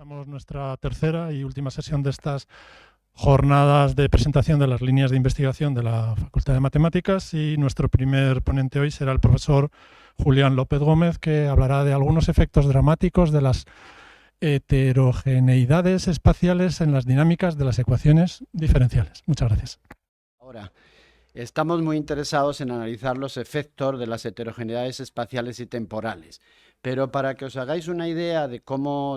Comenzamos nuestra tercera y última sesión de estas jornadas de presentación de las líneas de investigación de la Facultad de Matemáticas, y nuestro primer ponente hoy será el profesor Julián López Gómez, que hablará de algunos efectos dramáticos de las heterogeneidades espaciales en las dinámicas de las ecuaciones diferenciales. Muchas gracias. Ahora, estamos muy interesados en analizar los efectos de las heterogeneidades espaciales y temporales, pero para que os hagáis una idea de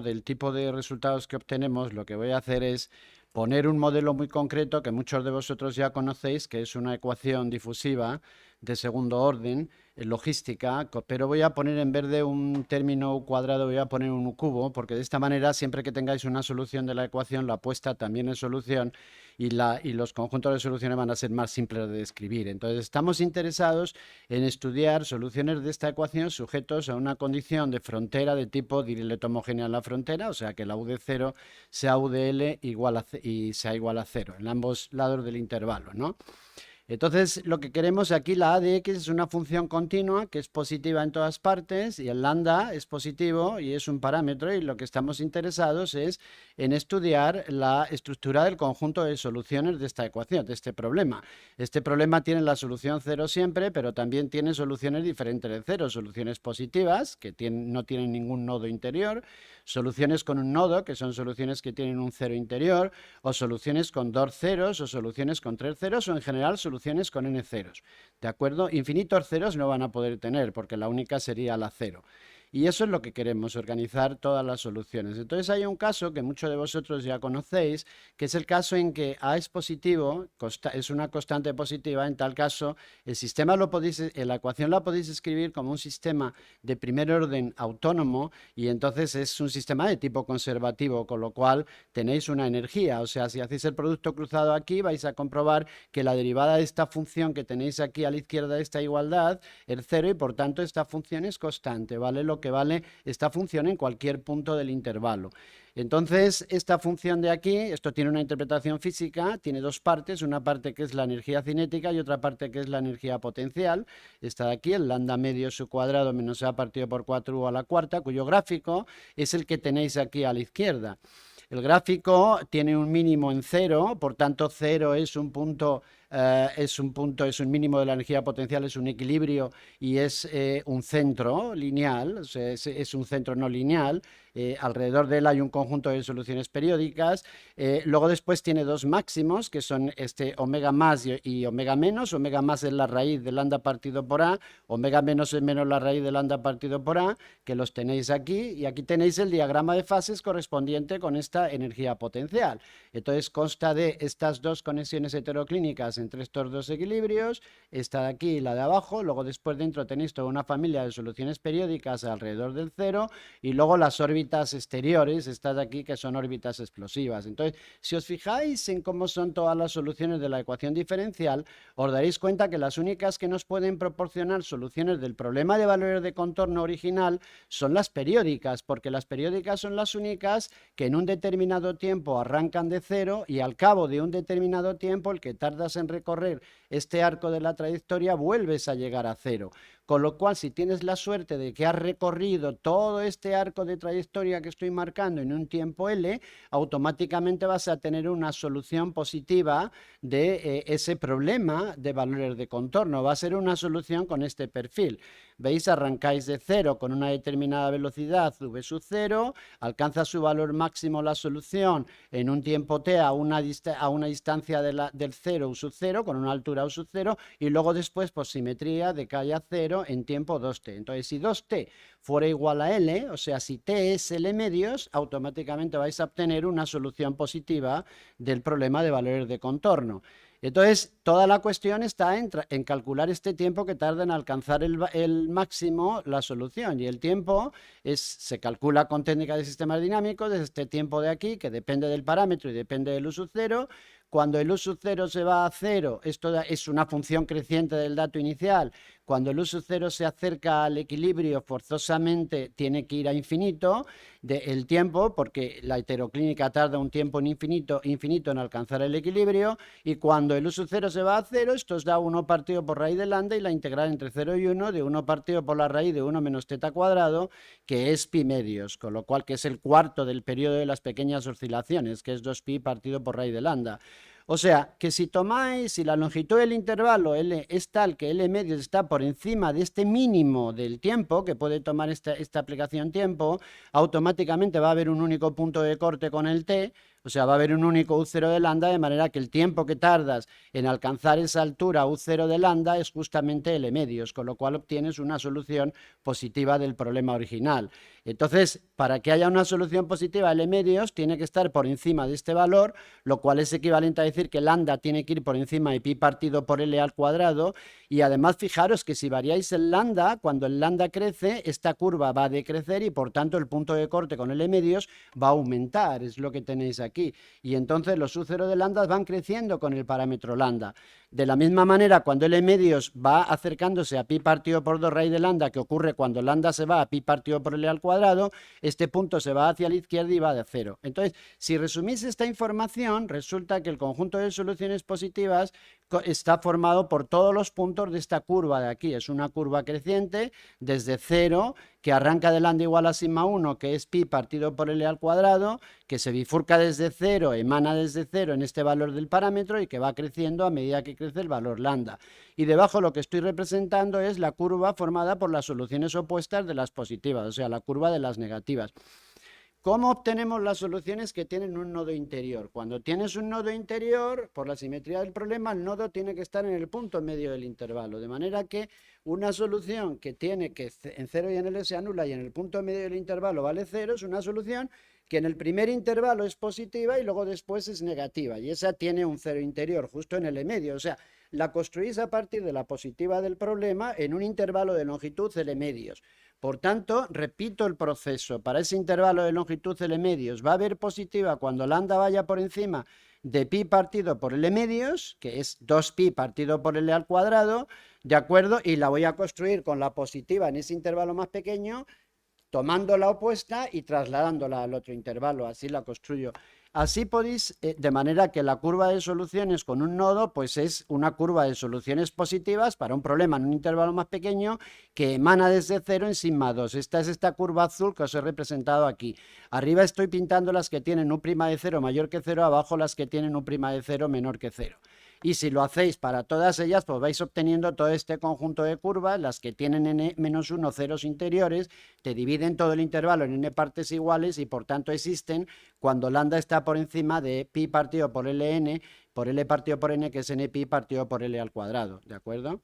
del tipo de resultados que obtenemos, lo que voy a hacer es poner un modelo muy concreto que muchos de vosotros ya conocéis, que es una ecuación difusiva de segundo orden, logística, pero voy a poner, en vez de un término u cuadrado, voy a poner un u cubo, porque de esta manera, siempre que tengáis una solución de la ecuación, la puesta también en solución, y los conjuntos de soluciones van a ser más simples de describir. Entonces, estamos interesados en estudiar soluciones de esta ecuación sujetos a una condición de frontera de tipo Dirichlet homogénea en la frontera, o sea que la u de 0 sea u de L y sea igual a 0 en ambos lados del intervalo, ¿no? Entonces, lo que queremos aquí, la a de x es una función continua que es positiva en todas partes, y el lambda es positivo y es un parámetro, y lo que estamos interesados es en estudiar la estructura del conjunto de soluciones de esta ecuación, de este problema. Este problema tiene la solución 0 siempre, pero también tiene soluciones diferentes de 0, soluciones positivas, que no tienen ningún nodo interior, soluciones con un nodo, que son soluciones que tienen un 0 interior, o soluciones con 2 ceros, o soluciones con 3 ceros, o en general soluciones con n ceros. ¿De acuerdo? Infinitos ceros no van a poder tener, porque la única sería la 0. Y eso es lo que queremos, organizar todas las soluciones. Entonces hay un caso que muchos de vosotros ya conocéis, que es el caso en que a es positivo, es una constante positiva. En tal caso, la ecuación la podéis escribir como un sistema de primer orden autónomo, y entonces es un sistema de tipo conservativo, con lo cual tenéis una energía. O sea, si hacéis el producto cruzado aquí, vais a comprobar que la derivada de esta función que tenéis aquí a la izquierda de esta igualdad es 0, y por tanto esta función es constante, vale lo que vale esta función en cualquier punto del intervalo. Entonces, esta función de aquí, esto tiene una interpretación física, tiene dos partes, una parte que es la energía cinética y otra parte que es la energía potencial. Esta de aquí, el lambda medio su cuadrado menos a partido por 4u a la cuarta, cuyo gráfico es el que tenéis aquí a la izquierda. El gráfico tiene un mínimo en 0, por tanto 0 es un punto, es un mínimo de la energía potencial, es un equilibrio, y es un centro lineal, o sea, es un centro no lineal. Alrededor de él hay un conjunto de soluciones periódicas. Luego después tiene dos máximos, que son este omega más y omega menos. Omega más es la raíz de lambda partido por a, omega menos es menos la raíz de lambda partido por a, que los tenéis aquí, y aquí tenéis el diagrama de fases correspondiente con esta energía potencial. Entonces consta de estas dos conexiones heteroclínicas entre estos dos equilibrios, esta de aquí y la de abajo. Luego después dentro tenéis toda una familia de soluciones periódicas alrededor del 0, y luego las órbitas exteriores, estas de aquí, que son órbitas explosivas. Entonces, si os fijáis en cómo son todas las soluciones de la ecuación diferencial, os daréis cuenta que las únicas que nos pueden proporcionar soluciones del problema de valores de contorno original son las periódicas, porque las periódicas son las únicas que en un determinado tiempo arrancan de 0, y al cabo de un determinado tiempo, el que tardas en recorrer este arco de la trayectoria, vuelves a llegar a 0. Con lo cual, si tienes la suerte de que has recorrido todo este arco de trayectoria que estoy marcando en un tiempo L, automáticamente vas a tener una solución positiva de ese problema de valores de contorno. Va a ser una solución con este perfil. ¿Veis? Arrancáis de 0 con una determinada velocidad, v sub 0, alcanza su valor máximo la solución en un tiempo t a una distancia del 0 u sub 0, con una altura u sub 0, y luego después, por simetría, decae a 0 en tiempo 2t. Entonces, si 2t fuera igual a L, o sea, si t es L medios, automáticamente vais a obtener una solución positiva del problema de valores de contorno. Entonces, toda la cuestión está en calcular este tiempo que tarda en alcanzar el máximo la solución, y el tiempo se calcula con técnica de sistemas dinámicos, es este tiempo de aquí, que depende del parámetro y depende del u sub 0. Cuando el u sub 0 se va a 0, esto es una función creciente del dato inicial. Cuando el U0 se acerca al equilibrio, forzosamente tiene que ir a infinito el tiempo, porque la heteroclínica tarda un tiempo infinito en alcanzar el equilibrio, y cuando el U0 se va a 0, esto os da 1 partido por raíz de lambda y la integral entre 0 y 1 de 1 partido por la raíz de 1 menos teta cuadrado, que es pi medios, con lo cual que es el cuarto del periodo de las pequeñas oscilaciones, que es 2pi partido por raíz de lambda. O sea, que si tomáis, si la longitud del intervalo L es tal que L medios está por encima de este mínimo del tiempo, que puede tomar esta aplicación tiempo, automáticamente va a haber un único punto de corte con el t, o sea, va a haber un único U0 de lambda, de manera que el tiempo que tardas en alcanzar esa altura U0 de lambda es justamente L medios, con lo cual obtienes una solución positiva del problema original. Entonces, para que haya una solución positiva L medios, tiene que estar por encima de este valor, lo cual es equivalente a decir que lambda tiene que ir por encima de pi partido por L al cuadrado, y además fijaros que si variáis el lambda, cuando el lambda crece, esta curva va a decrecer y por tanto el punto de corte con L medios va a aumentar, es lo que tenéis aquí. Y entonces los U0 de lambda van creciendo con el parámetro lambda. De la misma manera, cuando L medios va acercándose a pi partido por 2 raíz de lambda, que ocurre cuando lambda se va a pi partido por L al cuadrado, este punto se va hacia la izquierda y va de 0. Entonces, si resumís esta información, resulta que el conjunto de soluciones positivas está formado por todos los puntos de esta curva de aquí. Es una curva creciente desde 0, que arranca de lambda igual a sigma 1, que es pi partido por L al cuadrado, que se bifurca desde 0, emana desde 0 en este valor del parámetro y que va creciendo a medida que crece el valor lambda. Y debajo lo que estoy representando es la curva formada por las soluciones opuestas de las positivas, o sea, la curva de las negativas. ¿Cómo obtenemos las soluciones que tienen un nodo interior? Cuando tienes un nodo interior, por la simetría del problema, el nodo tiene que estar en el punto medio del intervalo, de manera que una solución que tiene que en 0 y en L se anula y en el punto medio del intervalo vale 0, es una solución que en el primer intervalo es positiva y luego después es negativa, y esa tiene un 0 interior justo en L medio, o sea, la construís a partir de la positiva del problema en un intervalo de longitud L medios. Por tanto, repito el proceso. Para ese intervalo de longitud L medios va a haber positiva cuando lambda vaya por encima de pi partido por L medios, que es 2pi partido por L al cuadrado, ¿de acuerdo? Y la voy a construir con la positiva en ese intervalo más pequeño, tomando la opuesta y trasladándola al otro intervalo. Así la construyo. Así podéis, de manera que la curva de soluciones con un nodo, pues es una curva de soluciones positivas para un problema en un intervalo más pequeño que emana desde 0 en sigma 2. Esta es esta curva azul que os he representado aquí. Arriba estoy pintando las que tienen U' de 0 mayor que 0, abajo las que tienen U' de 0 menor que 0. Y si lo hacéis para todas ellas, pues vais obteniendo todo este conjunto de curvas, las que tienen n-1 ceros interiores, te dividen todo el intervalo en n partes iguales y por tanto existen cuando lambda está por encima de pi partido por ln, por L partido por n, que es npi partido por L al cuadrado, ¿de acuerdo?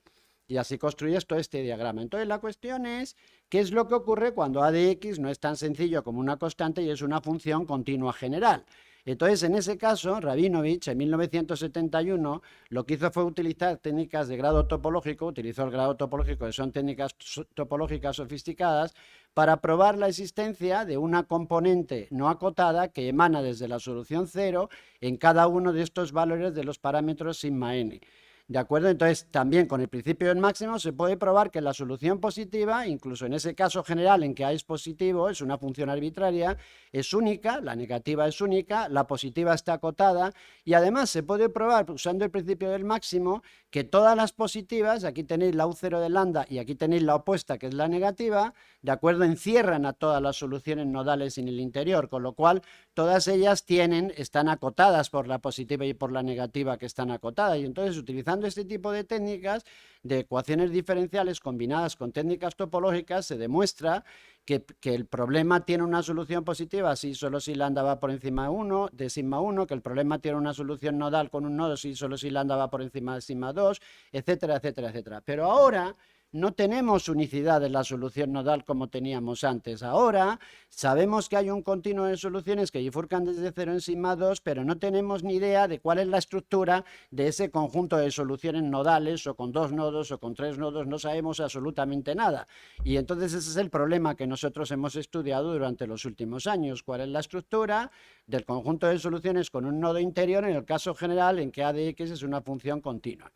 Y así construyes todo este diagrama. Entonces la cuestión es, ¿qué es lo que ocurre cuando a de x no es tan sencillo como una constante y es una función continua general? Entonces, en ese caso, Rabinovich, en 1971, lo que hizo fue utilizar técnicas de grado topológico, utilizó el grado topológico, que son técnicas topológicas sofisticadas, para probar la existencia de una componente no acotada que emana desde la solución 0 en cada uno de estos valores de los parámetros sigma n. ¿De acuerdo? Entonces, también con el principio del máximo se puede probar que la solución positiva, incluso en ese caso general en que A es positivo, es una función arbitraria, es única, la negativa es única, la positiva está acotada, y además se puede probar, usando el principio del máximo, que todas las positivas, aquí tenéis la U0 de lambda y aquí tenéis la opuesta, que es la negativa, ¿de acuerdo? Encierran a todas las soluciones nodales en el interior, con lo cual todas ellas están acotadas por la positiva y por la negativa que están acotadas, y entonces utilizando este tipo de técnicas de ecuaciones diferenciales combinadas con técnicas topológicas se demuestra que el problema tiene una solución positiva si solo si lambda va por encima de sigma 1, que el problema tiene una solución nodal con un nodo si solo si lambda va por encima de sigma 2, etcétera, etcétera, etcétera. Pero ahora no tenemos unicidad en la solución nodal como teníamos antes. Ahora sabemos que hay un continuo de soluciones que bifurcan desde 0 en sigma 2, pero no tenemos ni idea de cuál es la estructura de ese conjunto de soluciones nodales, o con 2 nodos o con 3 nodos, no sabemos absolutamente nada. Y entonces ese es el problema que nosotros hemos estudiado durante los últimos años. ¿Cuál es la estructura del conjunto de soluciones con un nodo interior en el caso general en que a de x es una función continua?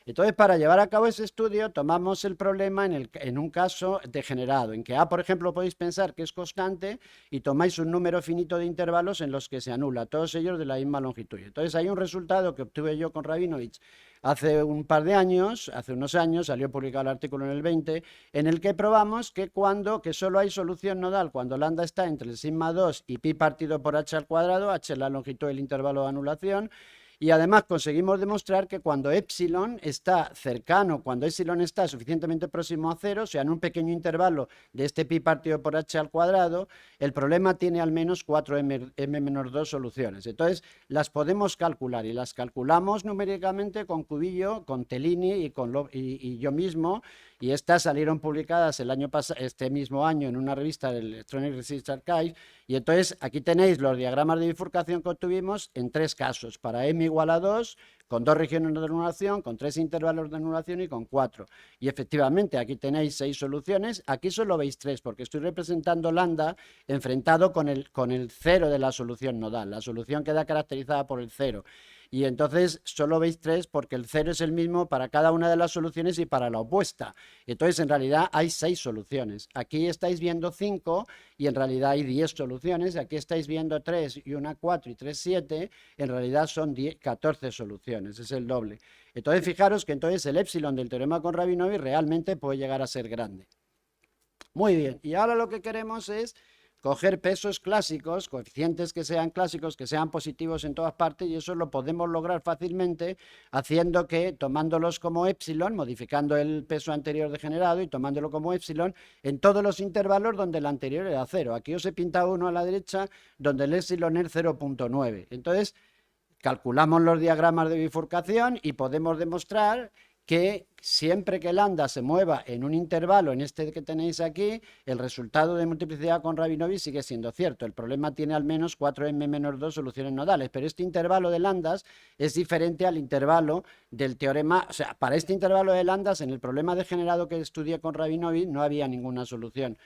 Entonces, para llevar a cabo ese estudio, tomamos el problema en un caso degenerado, en que A, por ejemplo, podéis pensar que es constante y tomáis un número finito de intervalos en los que se anula, todos ellos de la misma longitud. Entonces, hay un resultado que obtuve yo con Rabinovich hace un par de años, hace unos años, salió publicado el artículo en el 20, en el que probamos que solo hay solución nodal cuando lambda está entre el sigma 2 y pi partido por h al cuadrado, h es la longitud del intervalo de anulación. Y además conseguimos demostrar que cuando epsilon está cercano, cuando epsilon está suficientemente próximo a cero, o sea, en un pequeño intervalo de este pi partido por h al cuadrado, el problema tiene al menos 4m-2 soluciones. Entonces, las podemos calcular y las calculamos numéricamente con Cubillo, con Tellini y yo mismo, y estas salieron publicadas este mismo año en una revista del Electronic Research Archive. Y entonces aquí tenéis los diagramas de bifurcación que obtuvimos en 3 casos, para m igual a 2, con 2 regiones de anulación, con 3 intervalos de anulación y con 4. Y efectivamente aquí tenéis 6 soluciones, aquí solo veis 3 porque estoy representando lambda enfrentado con el 0 de la solución nodal. La solución queda caracterizada por el 0. Y entonces solo veis 3 porque el 0 es el mismo para cada una de las soluciones y para la opuesta. Entonces en realidad hay 6 soluciones. Aquí estáis viendo 5 y en realidad hay 10 soluciones. Aquí estáis viendo 3 y una 4 y 3, 7. En realidad son 14 soluciones, es el doble. Entonces fijaros que entonces el epsilon del teorema con Rabinovich realmente puede llegar a ser grande. Muy bien, y ahora lo que queremos es coger pesos clásicos, coeficientes que sean clásicos, que sean positivos en todas partes, y eso lo podemos lograr fácilmente haciendo que, tomándolos como epsilon, modificando el peso anterior degenerado y tomándolo como epsilon, en todos los intervalos donde el anterior era 0. Aquí os he pintado uno a la derecha donde el epsilon es 0.9. Entonces, calculamos los diagramas de bifurcación y podemos demostrar que siempre que lambda se mueva en un intervalo, en este que tenéis aquí, el resultado de multiplicidad con Rabinovich sigue siendo cierto. El problema tiene al menos 4m-2 soluciones nodales, pero este intervalo de lambdas es diferente al intervalo del teorema. O sea, para este intervalo de lambdas, en el problema degenerado que estudié con Rabinovich, no había ninguna solución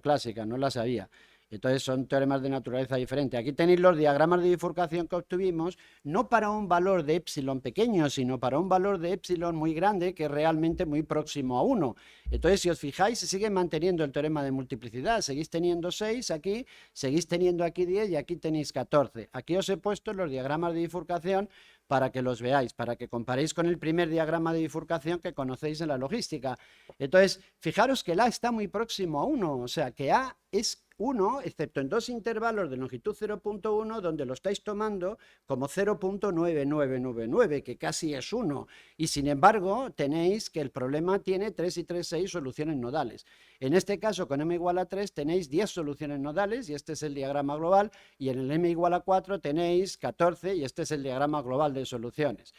clásica, no las había. Entonces son teoremas de naturaleza diferente. Aquí tenéis los diagramas de bifurcación que obtuvimos, no para un valor de epsilon pequeño, sino para un valor de epsilon muy grande, que es realmente muy próximo a 1. Entonces, si os fijáis, se sigue manteniendo el teorema de multiplicidad. Seguís teniendo 6 aquí, seguís teniendo aquí 10 y aquí tenéis 14. Aquí os he puesto los diagramas de bifurcación para que los veáis, para que comparéis con el primer diagrama de bifurcación que conocéis en la logística. Entonces, fijaros que el A está muy próximo a 1, o sea que A es 1, excepto en 2 intervalos de longitud 0.1, donde lo estáis tomando como 0.9999, que casi es 1. Y sin embargo, tenéis que el problema tiene 3 y 3, 6 soluciones nodales. En este caso, con m igual a 3, tenéis 10 soluciones nodales, y este es el diagrama global, y en el m igual a 4 tenéis 14, y este es el diagrama global de soluciones.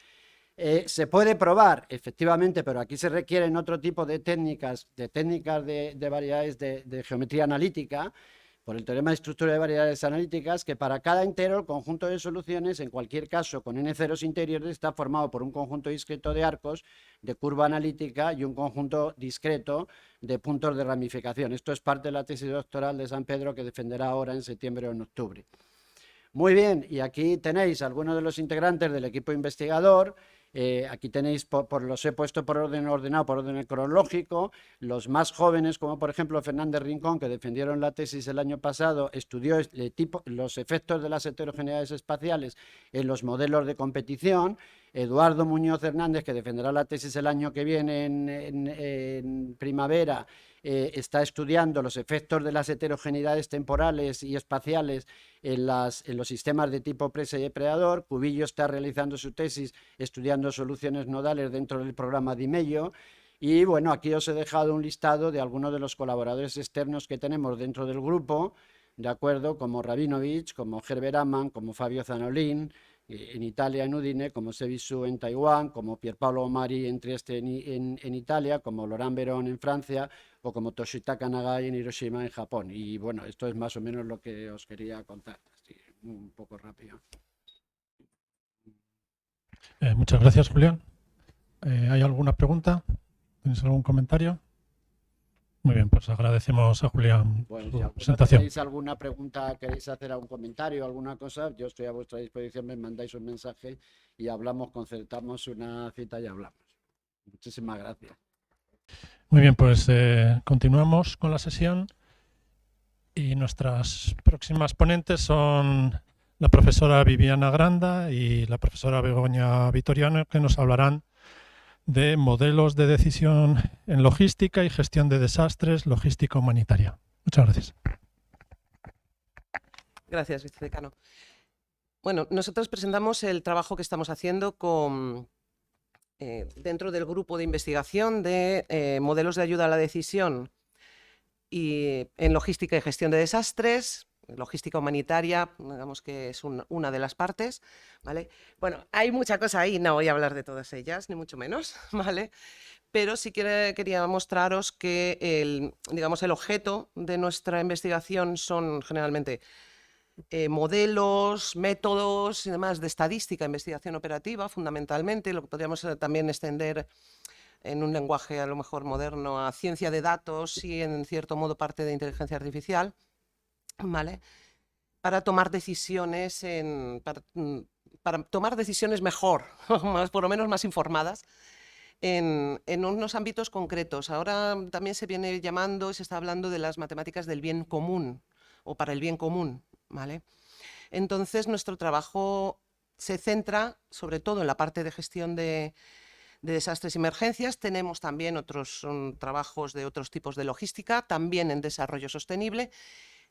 Se puede probar, efectivamente, pero aquí se requieren otro tipo de técnicas de variedades de geometría analítica, por el teorema de estructura de variedades analíticas, que para cada entero el conjunto de soluciones, en cualquier caso con n ceros interiores, está formado por un conjunto discreto de arcos de curva analítica y un conjunto discreto de puntos de ramificación. Esto es parte de la tesis doctoral de San Pedro, que defenderá ahora en septiembre o en octubre. Muy bien, y aquí tenéis algunos de los integrantes del equipo investigador. Aquí tenéis, los he puesto por orden ordenado, por orden cronológico. Los más jóvenes, como por ejemplo Fernández Rincón, que defendieron la tesis el año pasado, estudió los efectos de las heterogeneidades espaciales en los modelos de competición. Eduardo Muñoz Hernández, que defenderá la tesis el año que viene en primavera, está estudiando los efectos de las heterogeneidades temporales y espaciales en los sistemas de tipo presa y depredador. Cubillo está realizando su tesis estudiando soluciones nodales dentro del programa Dimello. Y bueno, aquí os he dejado un listado de algunos de los colaboradores externos que tenemos dentro del grupo, ¿de acuerdo? Como Rabinovich, como Herbert Ammann, como Fabio Zanolin, en Italia, en Udine, como Sevisu en Taiwán, como Pierpaolo Mari en Trieste en Italia, como Laurent Veron en Francia, o como Toshitaka Nagai en Hiroshima en Japón. Y bueno, esto es más o menos lo que os quería contar, así, un poco rápido. Muchas gracias, Julián. ¿Hay alguna pregunta? ¿Tienes algún comentario? Muy bien, pues agradecemos a Julián Bueno, si su alguno presentación. tenéis alguna pregunta, queréis hacer algún comentario, alguna cosa, yo estoy a vuestra disposición, me mandáis un mensaje y hablamos, concertamos una cita y hablamos. Muchísimas gracias. Muy bien, pues continuamos con la sesión y nuestras próximas ponentes son la profesora Viviana Granda y la profesora Begoña Vitoriano, que nos hablarán de modelos de decisión en logística y gestión de desastres, logística humanitaria. Muchas gracias. Gracias, vicedecano. Bueno, nosotros presentamos el trabajo que estamos haciendo dentro del grupo de investigación de modelos de ayuda a la decisión y en logística y gestión de desastres, logística humanitaria, digamos que es una de las partes, ¿vale? Bueno, hay mucha cosa ahí, no voy a hablar de todas ellas, ni mucho menos, ¿vale? Pero sí quería mostraros que digamos, el objeto de nuestra investigación son generalmente modelos, métodos y demás de estadística, investigación operativa, fundamentalmente, lo que podríamos también extender en un lenguaje a lo mejor moderno a ciencia de datos y en cierto modo parte de inteligencia artificial, ¿vale? Para tomar decisiones, para tomar decisiones mejor, por lo menos más informadas, en unos ámbitos concretos. Ahora también se viene llamando y se está hablando de las matemáticas del bien común o para el bien común, ¿vale? Entonces nuestro trabajo se centra sobre todo en la parte de gestión de desastres y emergencias. Tenemos también otros trabajos de otros tipos de logística, también en desarrollo sostenible,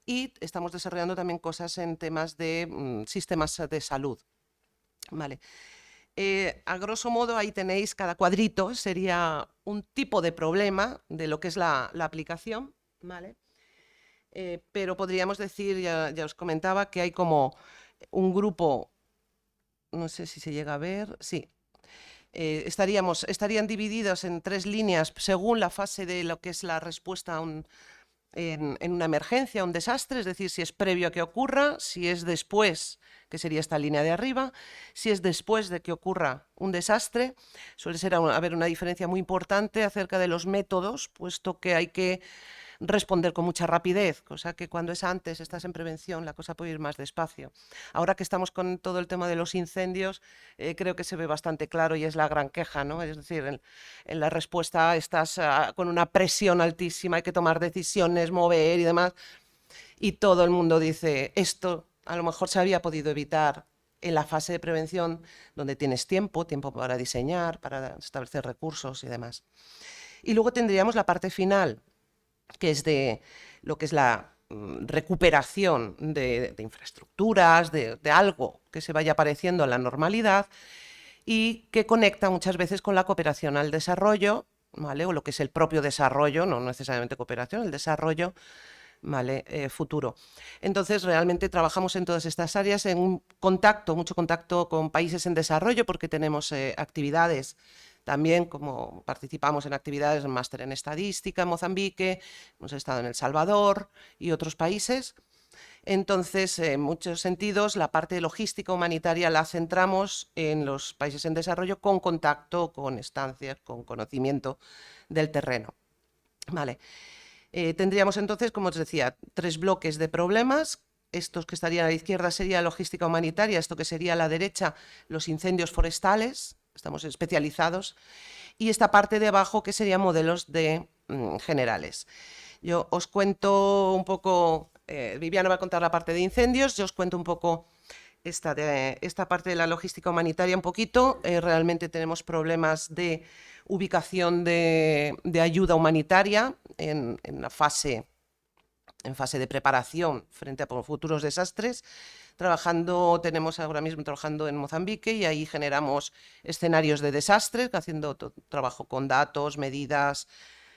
y estamos desarrollando también cosas en temas de sistemas de salud. Vale. A grosso modo, ahí tenéis cada cuadrito, sería un tipo de problema de lo que es la aplicación, ¿vale? Pero podríamos decir, ya os comentaba, que hay como un grupo, no sé si se llega a ver, sí, estarían divididos en 3 líneas según la fase de lo que es la respuesta en una emergencia, un desastre, es decir, si es previo a que ocurra, si es después, que sería esta línea de arriba, si es después de que ocurra un desastre. Suele haber una diferencia muy importante acerca de los métodos, puesto que hay que responder con mucha rapidez, cosa que cuando es antes, estás en prevención, la cosa puede ir más despacio. Ahora que estamos con todo el tema de los incendios, creo que se ve bastante claro y es la gran queja, ¿no? Es decir, en la respuesta estás con una presión altísima, hay que tomar decisiones, mover y demás, y todo el mundo dice, esto a lo mejor se había podido evitar en la fase de prevención, donde tienes tiempo para diseñar, para establecer recursos y demás. Y luego tendríamos la parte final, que es de lo que es la recuperación de infraestructuras, de algo que se vaya pareciendo a la normalidad y que conecta muchas veces con la cooperación al desarrollo, ¿vale? O lo que es el propio desarrollo, no necesariamente cooperación, el desarrollo, ¿vale? Futuro. Entonces, realmente trabajamos en todas estas áreas, en mucho contacto con países en desarrollo, porque tenemos actividades. También, como participamos en actividades, máster en estadística en Mozambique, hemos estado en El Salvador y otros países. Entonces, en muchos sentidos, la parte de logística humanitaria la centramos en los países en desarrollo con contacto, con estancias, con conocimiento del terreno. Vale. Tendríamos entonces, como os decía, 3 bloques de problemas. Estos que estarían a la izquierda sería logística humanitaria, esto que sería a la derecha los incendios forestales, estamos especializados, y esta parte de abajo que serían modelos generales. Yo os cuento un poco, Viviana va a contar la parte de incendios, yo os cuento un poco esta parte de la logística humanitaria un poquito. Realmente tenemos problemas de ubicación de ayuda humanitaria en fase de preparación frente a futuros desastres. Tenemos ahora mismo trabajando en Mozambique y ahí generamos escenarios de desastres, haciendo trabajo con datos, medidas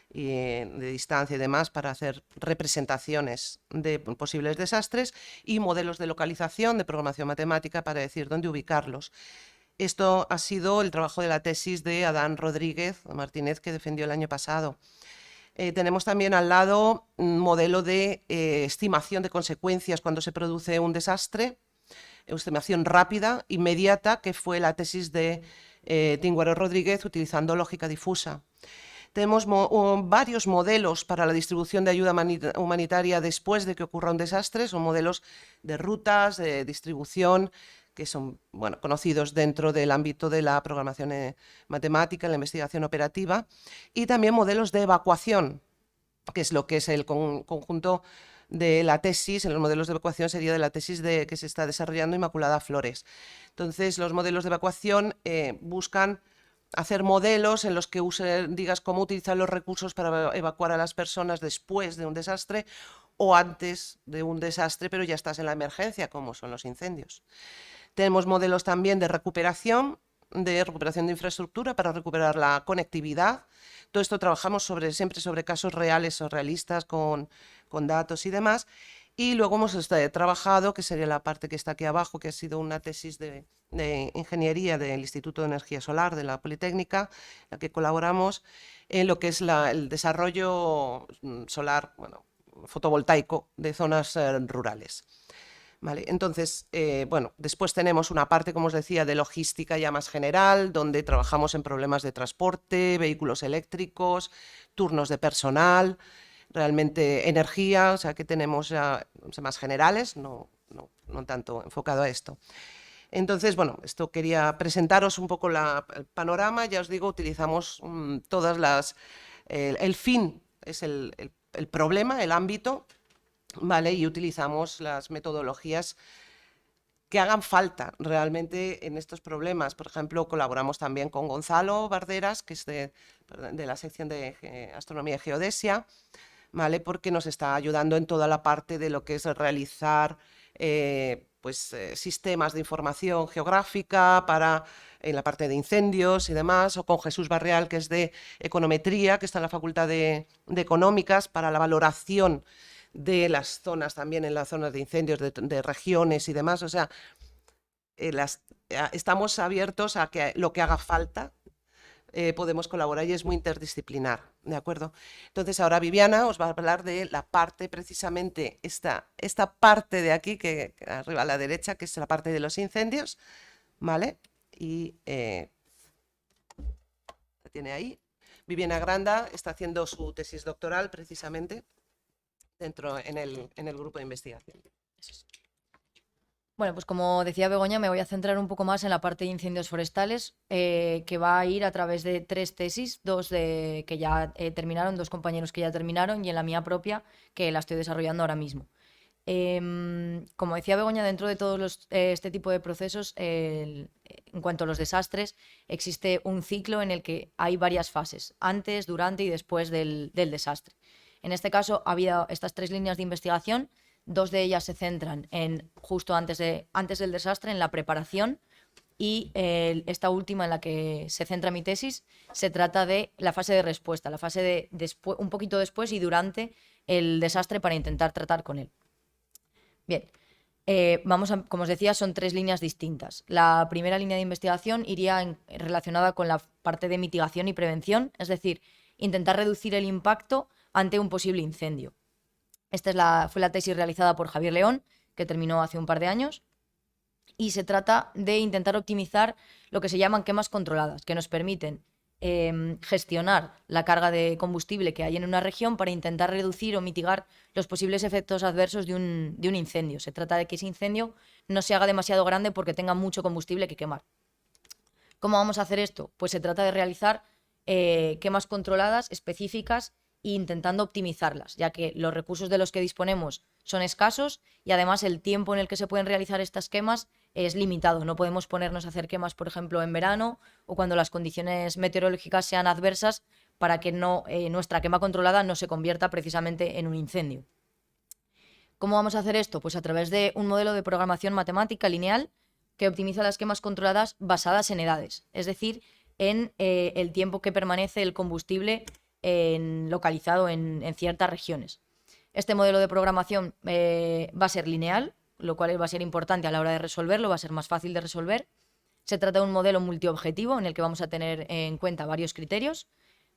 de distancia y demás para hacer representaciones de posibles desastres y modelos de localización, de programación matemática para decir dónde ubicarlos. Esto ha sido el trabajo de la tesis de Adán Rodríguez Martínez, que defendió el año pasado. Tenemos también al lado un modelo de estimación de consecuencias cuando se produce un desastre, estimación rápida, inmediata, que fue la tesis de Tíngaro Rodríguez utilizando lógica difusa. Tenemos varios modelos para la distribución de ayuda humanitaria después de que ocurra un desastre. Son modelos de rutas, de distribución, que son conocidos dentro del ámbito de la programación matemática, la investigación operativa, y también modelos de evacuación, que es lo que es el conjunto de la tesis. En los modelos de evacuación sería de la tesis que se está desarrollando Inmaculada Flores. Entonces, los modelos de evacuación buscan hacer modelos en los que digas cómo utilizar los recursos para evacuar a las personas después de un desastre o antes de un desastre, pero ya estás en la emergencia, como son los incendios. Tenemos modelos también de recuperación de infraestructura para recuperar la conectividad. Todo esto trabajamos siempre sobre casos reales o realistas con datos y demás. Y luego hemos trabajado, que sería la parte que está aquí abajo, que ha sido una tesis de ingeniería del Instituto de Energía Solar de la Politécnica, en la que colaboramos en lo que es el desarrollo solar, fotovoltaico de zonas rurales. Vale, entonces, después tenemos una parte, como os decía, de logística ya más general, donde trabajamos en problemas de transporte, vehículos eléctricos, turnos de personal, realmente energía, o sea que tenemos ya más generales, no tanto enfocado a esto. Entonces, esto quería presentaros un poco el panorama. Ya os digo, utilizamos todas el fin es el problema, el ámbito, ¿vale? Y utilizamos las metodologías que hagan falta realmente en estos problemas. Por ejemplo, colaboramos también con Gonzalo Barderas, que es de la sección de Astronomía y Geodesia, ¿vale? Porque nos está ayudando en toda la parte de lo que es realizar sistemas de información geográfica en la parte de incendios y demás, o con Jesús Barreal, que es de Econometría, que está en la Facultad de Económicas, para la valoración de las zonas también, en las zonas de incendios, de regiones y demás. O sea, estamos abiertos a que lo que haga falta podemos colaborar y es muy interdisciplinar, ¿de acuerdo? Entonces ahora Viviana os va a hablar de la parte, precisamente esta parte de aquí, que arriba a la derecha, que es la parte de los incendios, ¿vale? Y la tiene ahí. Viviana Granda está haciendo su tesis doctoral precisamente en el grupo de investigación. Bueno, pues como decía Begoña, me voy a centrar un poco más en la parte de incendios forestales, que va a ir a través de 3 tesis, 2 que ya terminaron, 2 compañeros que ya terminaron, y en la mía propia, que la estoy desarrollando ahora mismo. Como decía Begoña, dentro de todos este tipo de procesos, en cuanto a los desastres, existe un ciclo en el que hay varias fases, antes, durante y después del desastre. En este caso, había estas 3 líneas de investigación. 2 de ellas se centran en justo antes del desastre, en la preparación, y esta última, en la que se centra mi tesis, se trata de la fase de respuesta, la fase de un poquito después y durante el desastre, para intentar tratar con él. Bien, como os decía, son 3 líneas distintas. La primera línea de investigación iría relacionada con la parte de mitigación y prevención, es decir, intentar reducir el impacto ante un posible incendio. Esta fue la tesis realizada por Javier León, que terminó hace un par de años, y se trata de intentar optimizar lo que se llaman quemas controladas, que nos permiten gestionar la carga de combustible que hay en una región para intentar reducir o mitigar los posibles efectos adversos de un incendio. Se trata de que ese incendio no se haga demasiado grande porque tenga mucho combustible que quemar. ¿Cómo vamos a hacer esto? Pues se trata de realizar quemas controladas específicas e intentando optimizarlas, ya que los recursos de los que disponemos son escasos y además el tiempo en el que se pueden realizar estas quemas es limitado. No podemos ponernos a hacer quemas, por ejemplo, en verano o cuando las condiciones meteorológicas sean adversas, para que nuestra quema controlada no se convierta precisamente en un incendio. ¿Cómo vamos a hacer esto? Pues a través de un modelo de programación matemática lineal que optimiza las quemas controladas basadas en edades, es decir, en el tiempo que permanece el combustible localizado en ciertas regiones. Este modelo de programación va a ser lineal, lo cual va a ser importante a la hora de resolverlo, va a ser más fácil de resolver. Se trata de un modelo multiobjetivo en el que vamos a tener en cuenta varios criterios.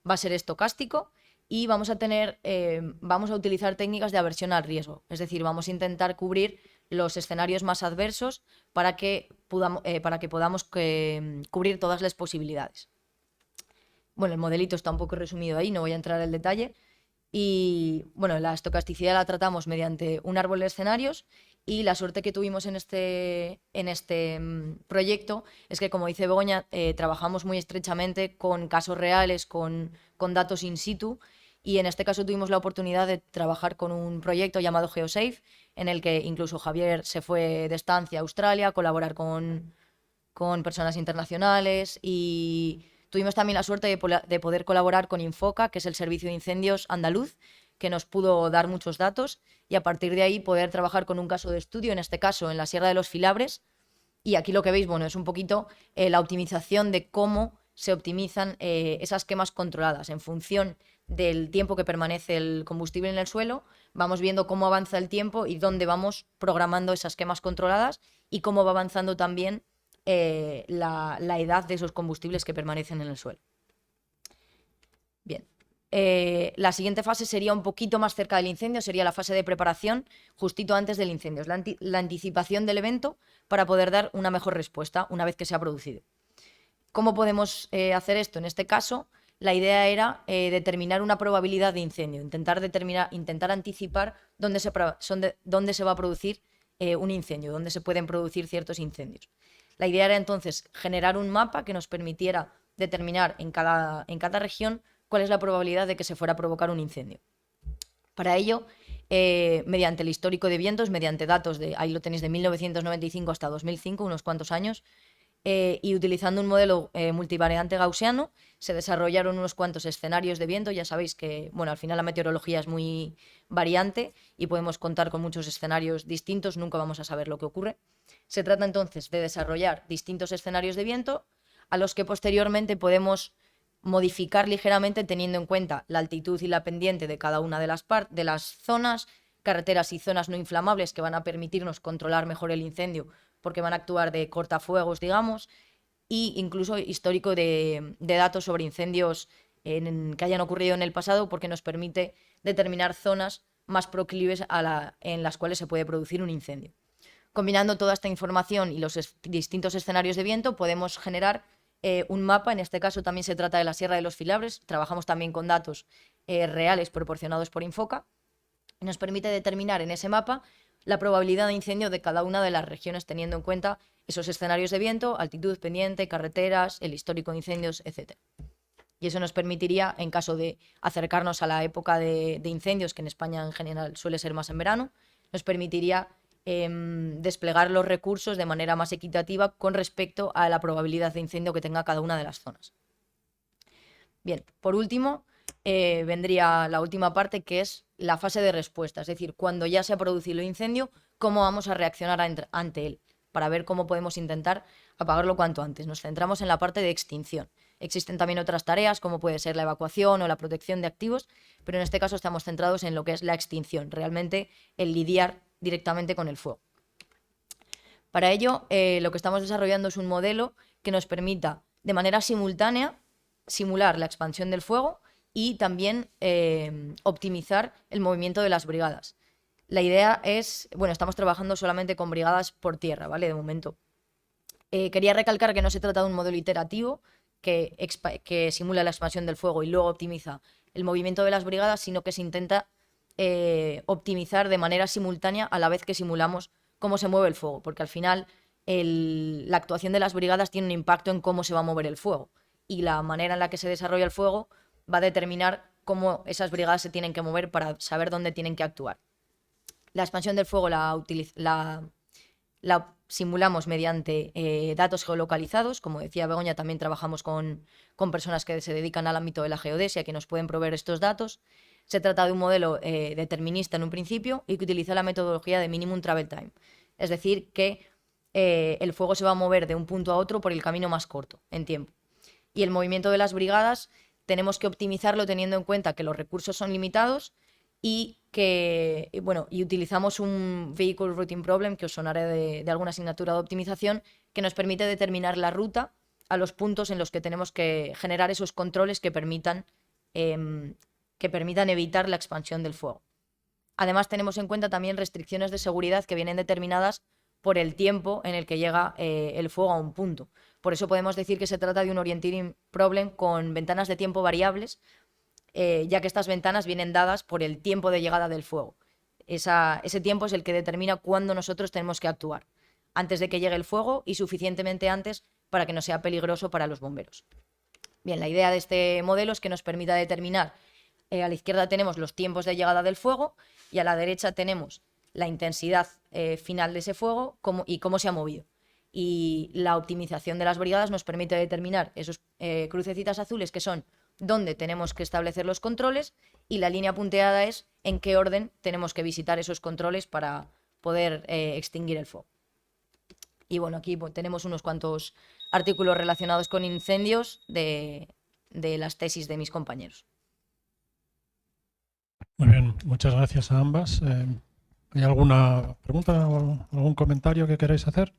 Va a ser estocástico y vamos a utilizar técnicas de aversión al riesgo. Es decir, vamos a intentar cubrir los escenarios más adversos para que podamos cubrir todas las posibilidades. Bueno, el modelito está un poco resumido ahí, no voy a entrar al detalle. Y bueno, la estocasticidad la tratamos mediante un árbol de escenarios y la suerte que tuvimos en este proyecto es que, como dice Begoña, trabajamos muy estrechamente con casos reales, con datos in situ, y en este caso tuvimos la oportunidad de trabajar con un proyecto llamado GeoSafe, en el que incluso Javier se fue de estancia a Australia a colaborar con personas internacionales, y tuvimos también la suerte de poder colaborar con Infoca, que es el servicio de incendios andaluz, que nos pudo dar muchos datos, y a partir de ahí poder trabajar con un caso de estudio, en este caso en la Sierra de los Filabres. Y aquí lo que veis, bueno, es un poquito la optimización de cómo se optimizan esas quemas controladas en función del tiempo que permanece el combustible en el suelo. Vamos viendo cómo avanza el tiempo y dónde vamos programando esas quemas controladas y cómo va avanzando también la edad de esos combustibles que permanecen en el suelo. Bien. La siguiente fase sería un poquito más cerca del incendio, sería la fase de preparación justito antes del incendio, es la anticipación del evento para poder dar una mejor respuesta una vez que se ha producido. ¿Cómo podemos hacer esto? En este caso, la idea era determinar una probabilidad de incendio, intentar anticipar dónde se va a producir un incendio, dónde se pueden producir ciertos incendios. La idea era entonces generar un mapa que nos permitiera determinar en cada región cuál es la probabilidad de que se fuera a provocar un incendio. Para ello, mediante el histórico de vientos, mediante datos ahí lo tenéis, de 1995 hasta 2005, unos cuantos años, y utilizando un modelo multivariante gaussiano, se desarrollaron unos cuantos escenarios de viento. Ya sabéis que, bueno, al final la meteorología es muy variante y podemos contar con muchos escenarios distintos, nunca vamos a saber lo que ocurre. Se trata entonces de desarrollar distintos escenarios de viento a los que posteriormente podemos modificar ligeramente teniendo en cuenta la altitud y la pendiente de cada una de las zonas, carreteras y zonas no inflamables que van a permitirnos controlar mejor el incendio porque van a actuar de cortafuegos, digamos, e incluso histórico de datos sobre incendios que hayan ocurrido en el pasado, porque nos permite determinar zonas más proclives en las cuales se puede producir un incendio. Combinando toda esta información y los distintos escenarios de viento, podemos generar un mapa. En este caso también se trata de la Sierra de los Filabres. Trabajamos también con datos reales proporcionados por Infoca. Nos permite determinar en ese mapa la probabilidad de incendio de cada una de las regiones, teniendo en cuenta esos escenarios de viento, altitud, pendiente, carreteras, el histórico de incendios, etc. Y eso nos permitiría, en caso de acercarnos a la época de incendios, que en España en general suele ser más en verano, nos permitiría desplegar los recursos de manera más equitativa con respecto a la probabilidad de incendio que tenga cada una de las zonas. Bien, por último, vendría la última parte, que es la fase de respuesta, es decir, cuando ya se ha producido el incendio, cómo vamos a reaccionar ante él, para ver cómo podemos intentar apagarlo cuanto antes. Nos centramos en la parte de extinción. Existen también otras tareas, como puede ser la evacuación o la protección de activos, pero en este caso estamos centrados en lo que es la extinción, realmente el lidiar directamente con el fuego. Para ello, lo que estamos desarrollando es un modelo que nos permita de manera simultánea simular la expansión del fuego y también optimizar el movimiento de las brigadas. La idea es, bueno, estamos trabajando solamente con brigadas por tierra, ¿vale? De momento. Quería recalcar que no se trata de un modelo iterativo que simula la expansión del fuego y luego optimiza el movimiento de las brigadas, sino que se intenta optimizar de manera simultánea a la vez que simulamos cómo se mueve el fuego, porque al final la actuación de las brigadas tiene un impacto en cómo se va a mover el fuego, y la manera en la que se desarrolla el fuego va a determinar cómo esas brigadas se tienen que mover para saber dónde tienen que actuar. La expansión del fuego la simulamos mediante datos geolocalizados. Como decía Begoña, también trabajamos con personas que se dedican al ámbito de la geodesia, que nos pueden proveer estos datos. Se trata de un modelo determinista en un principio y que utiliza la metodología de Minimum Travel Time. Es decir, que el fuego se va a mover de un punto a otro por el camino más corto en tiempo. Y el movimiento de las brigadas tenemos que optimizarlo teniendo en cuenta que los recursos son limitados y que, bueno, y utilizamos un Vehicle Routing Problem, que os sonará de alguna asignatura de optimización, que nos permite determinar la ruta a los puntos en los que tenemos que generar esos controles que permitan evitar la expansión del fuego. Además, tenemos en cuenta también restricciones de seguridad que vienen determinadas por el tiempo en el que llega el fuego a un punto. Por eso podemos decir que se trata de un orienteering problem con ventanas de tiempo variables, ya que estas ventanas vienen dadas por el tiempo de llegada del fuego. Ese tiempo es el que determina cuándo nosotros tenemos que actuar, antes de que llegue el fuego y suficientemente antes para que no sea peligroso para los bomberos. Bien, la idea de este modelo es que nos permita determinar, a la izquierda tenemos los tiempos de llegada del fuego y a la derecha tenemos la intensidad final de ese fuego y cómo se ha movido. Y la optimización de las brigadas nos permite determinar esos crucecitas azules que son dónde tenemos que establecer los controles, y la línea punteada es en qué orden tenemos que visitar esos controles para poder extinguir el fuego. Y bueno, aquí tenemos unos cuantos artículos relacionados con incendios de las tesis de mis compañeros. Muy bien, muchas gracias a ambas. ¿Hay alguna pregunta o algún comentario que queráis hacer?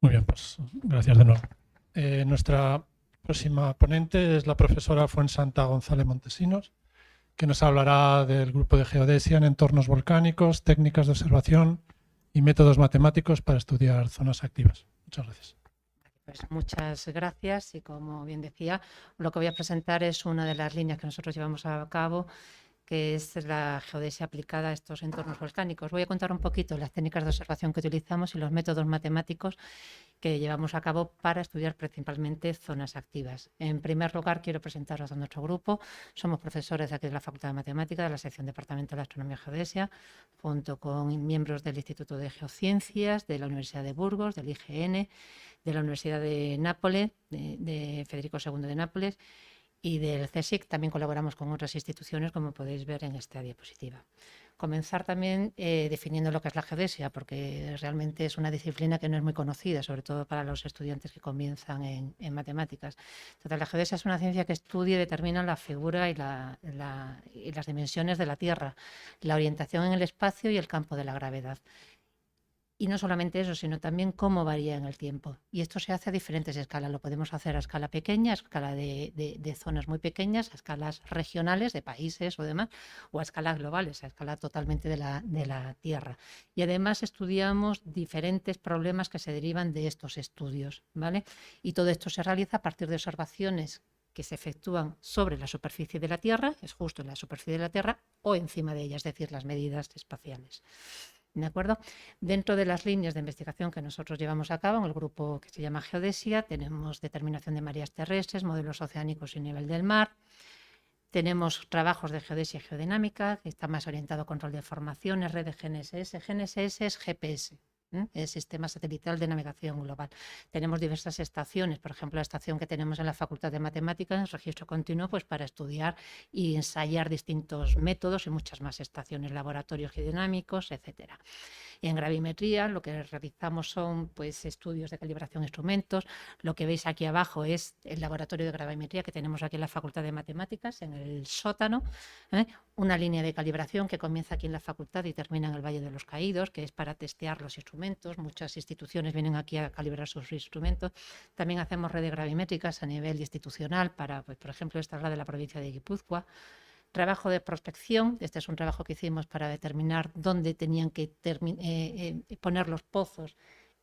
Muy bien, pues gracias de nuevo. Nuestra próxima ponente es la profesora Fuensanta González Montesinos, que nos hablará del grupo de geodesia en entornos volcánicos, técnicas de observación y métodos matemáticos para estudiar zonas activas. Muchas gracias. Pues muchas gracias, y como bien decía, lo que voy a presentar es una de las líneas que nosotros llevamos a cabo, que es la geodesia aplicada a estos entornos volcánicos. Voy a contar un poquito las técnicas de observación que utilizamos y los métodos matemáticos que llevamos a cabo para estudiar principalmente zonas activas. En primer lugar, quiero presentaros a nuestro grupo. Somos profesores de aquí de la Facultad de Matemáticas, de la sección Departamento de Astronomía y Geodesia, junto con miembros del Instituto de Geociencias, de la Universidad de Burgos, del IGN, de la Universidad de Nápoles, de Federico II de Nápoles, y del CSIC. También colaboramos con otras instituciones, como podéis ver en esta diapositiva. Comenzar también definiendo lo que es la geodesia, porque realmente es una disciplina que no es muy conocida, sobre todo para los estudiantes que comienzan en matemáticas. Entonces, la geodesia es una ciencia que estudia y determina la figura y las dimensiones de la Tierra, la orientación en el espacio y el campo de la gravedad. Y no solamente eso, sino también cómo varía en el tiempo. Y esto se hace a diferentes escalas. Lo podemos hacer a escala pequeña, a escala de zonas muy pequeñas, a escalas regionales de países o demás, o a escalas globales, a escala totalmente de la Tierra. Y además estudiamos diferentes problemas que se derivan de estos estudios, ¿vale? Y todo esto se realiza a partir de observaciones que se efectúan sobre la superficie de la Tierra, es justo en la superficie de la Tierra, o encima de ella, es decir, las medidas espaciales. ¿De acuerdo? Dentro de las líneas de investigación que nosotros llevamos a cabo en el grupo que se llama Geodesia, tenemos determinación de mareas terrestres, modelos oceánicos y nivel del mar. Tenemos trabajos de geodesia y geodinámica, que está más orientado a control de formaciones, red de GNSS. GNSS es GPS, el Sistema Satelital de Navegación Global. Tenemos diversas estaciones, por ejemplo, la estación que tenemos en la Facultad de Matemáticas, registro continuo, pues para estudiar y ensayar distintos métodos, y muchas más estaciones, laboratorios geodinámicos, etcétera. Y en gravimetría lo que realizamos son pues estudios de calibración de instrumentos. Lo que veis aquí abajo es el laboratorio de gravimetría que tenemos aquí en la Facultad de Matemáticas, en el sótano, una línea de calibración que comienza aquí en la facultad y termina en el Valle de los Caídos, que es para testear los instrumentos. Muchas instituciones vienen aquí a calibrar sus instrumentos. También hacemos redes gravimétricas a nivel institucional para, pues, por ejemplo, esta es la de la provincia de Guipúzcoa. Trabajo de prospección, este es un trabajo que hicimos para determinar dónde tenían que poner los pozos